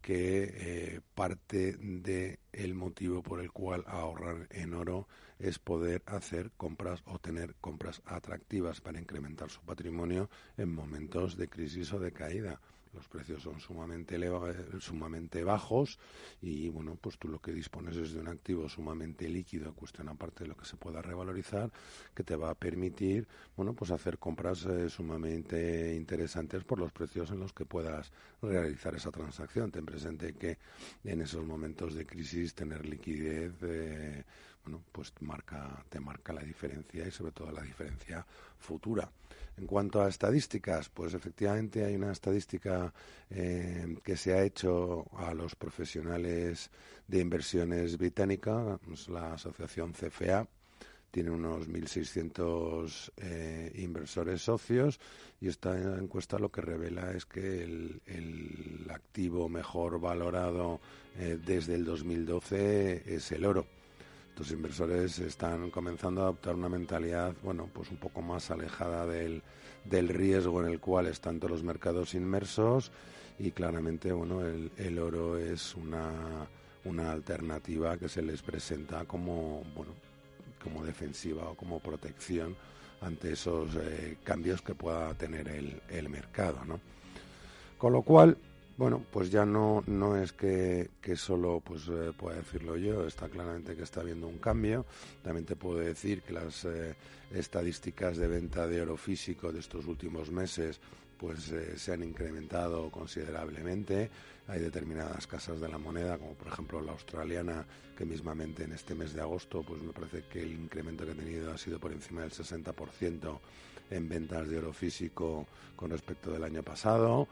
que parte del motivo por el cual ahorrar en oro es poder hacer compras o tener compras atractivas para incrementar su patrimonio en momentos de crisis o de caída. Los precios son sumamente bajos y, bueno, pues tú lo que dispones es de un activo sumamente líquido, cuestión aparte de lo que se pueda revalorizar, que te va a permitir, bueno, pues hacer compras sumamente interesantes por los precios en los que puedas realizar esa transacción. Ten presente que en esos momentos de crisis tener liquidez, bueno, pues te marca la diferencia, y sobre todo la diferencia futura. En cuanto a estadísticas, pues efectivamente hay una estadística que se ha hecho a los profesionales de inversiones británica, la asociación CFA. Tiene unos 1.600 inversores socios, y esta encuesta lo que revela es que el activo mejor valorado desde el 2012 es el oro. Los inversores están comenzando a adoptar una mentalidad, bueno, pues un poco más alejada del riesgo en el cual están todos los mercados inmersos, y claramente, bueno, el oro es una alternativa que se les presenta como, bueno, como defensiva o como protección ante esos cambios que pueda tener el mercado, ¿no? Con lo cual, bueno, pues ya no es que solo pues pueda decirlo yo, está claramente que está habiendo un cambio. También te puedo decir que las estadísticas de venta de oro físico de estos últimos meses pues se han incrementado considerablemente. Hay determinadas casas de la moneda, como por ejemplo la australiana, que mismamente en este mes de agosto pues me parece que el incremento que ha tenido ha sido por encima del 60% en ventas de oro físico con respecto del año pasado.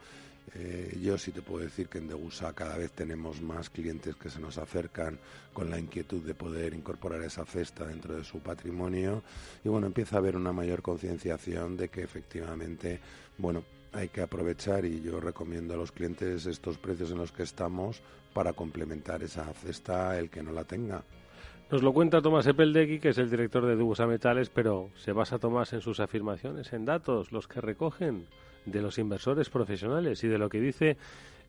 Yo sí te puedo decir que en Degusa cada vez tenemos más clientes que se nos acercan con la inquietud de poder incorporar esa cesta dentro de su patrimonio, y bueno, empieza a haber una mayor concienciación de que efectivamente, bueno, hay que aprovechar, y yo recomiendo a los clientes estos precios en los que estamos para complementar esa cesta el que no la tenga. Nos lo cuenta Tomás Epeldegui, que es el director de Degusa Metales, pero ¿se basa Tomás en sus afirmaciones, en datos, los que recogen de los inversores profesionales y de lo que dice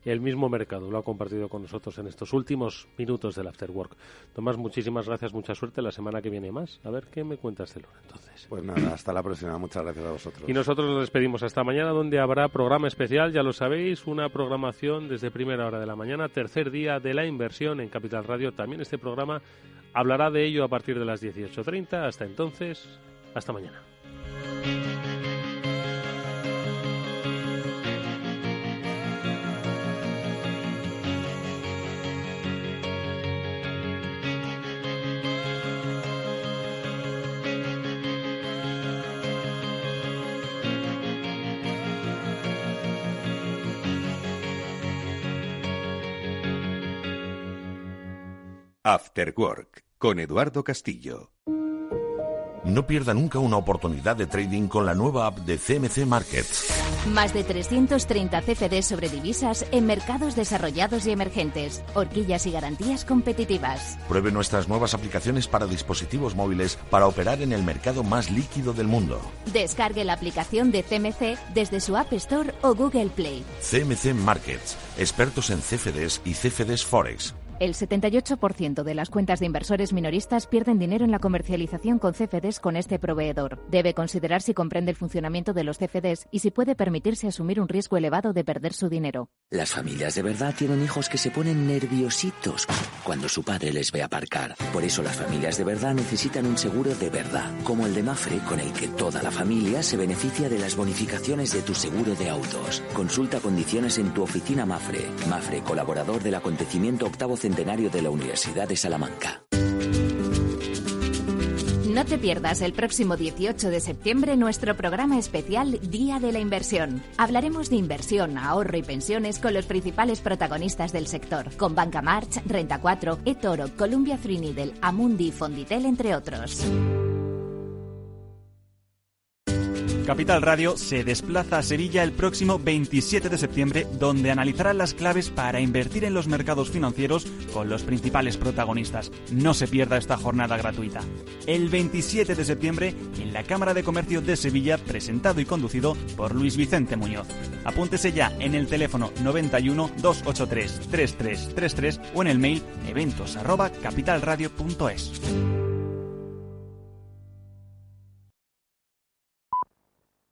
el mismo mercado? Lo ha compartido con nosotros en estos últimos minutos del After Work. Tomás, muchísimas gracias, mucha suerte. La semana que viene más. A ver qué me cuentas del oro entonces. Pues nada, hasta la próxima. Muchas gracias a vosotros. Y nosotros nos despedimos hasta mañana, donde habrá programa especial, ya lo sabéis, una programación desde primera hora de la mañana, tercer día de la inversión en Capital Radio. También este programa hablará de ello a partir de las 18:30. Hasta entonces, hasta mañana. After Work con Eduardo Castillo. No pierda nunca una oportunidad de trading con la nueva app de CMC Markets. Más de 330 CFDs sobre divisas en mercados desarrollados y emergentes. Horquillas y garantías competitivas. Pruebe nuestras nuevas aplicaciones para dispositivos móviles para operar en el mercado más líquido del mundo. Descargue la aplicación de CMC desde su App Store o Google Play. CMC Markets, expertos en CFDs y CFDs Forex. El 78% de las cuentas de inversores minoristas pierden dinero en la comercialización con CFDs con este proveedor. Debe considerar si comprende el funcionamiento de los CFDs y si puede permitirse asumir un riesgo elevado de perder su dinero. Las familias de verdad tienen hijos que se ponen nerviositos cuando su padre les ve aparcar. Por eso las familias de verdad necesitan un seguro de verdad, como el de Mafre, con el que toda la familia se beneficia de las bonificaciones de tu seguro de autos. Consulta condiciones en tu oficina Mafre. Mafre, colaborador del acontecimiento octavo centenario de la Universidad de Salamanca. No te pierdas el próximo 18 de septiembre nuestro programa especial Día de la Inversión. Hablaremos de inversión, ahorro y pensiones con los principales protagonistas del sector, con Banca March, Renta 4, eToro, Columbia Threadneedle, Amundi y Fonditel, entre otros. Capital Radio se desplaza a Sevilla el próximo 27 de septiembre, donde analizará las claves para invertir en los mercados financieros con los principales protagonistas. No se pierda esta jornada gratuita. El 27 de septiembre, en la Cámara de Comercio de Sevilla, presentado y conducido por Luis Vicente Muñoz. Apúntese ya en el teléfono 91 283 3333 o en el mail eventos@capitalradio.es.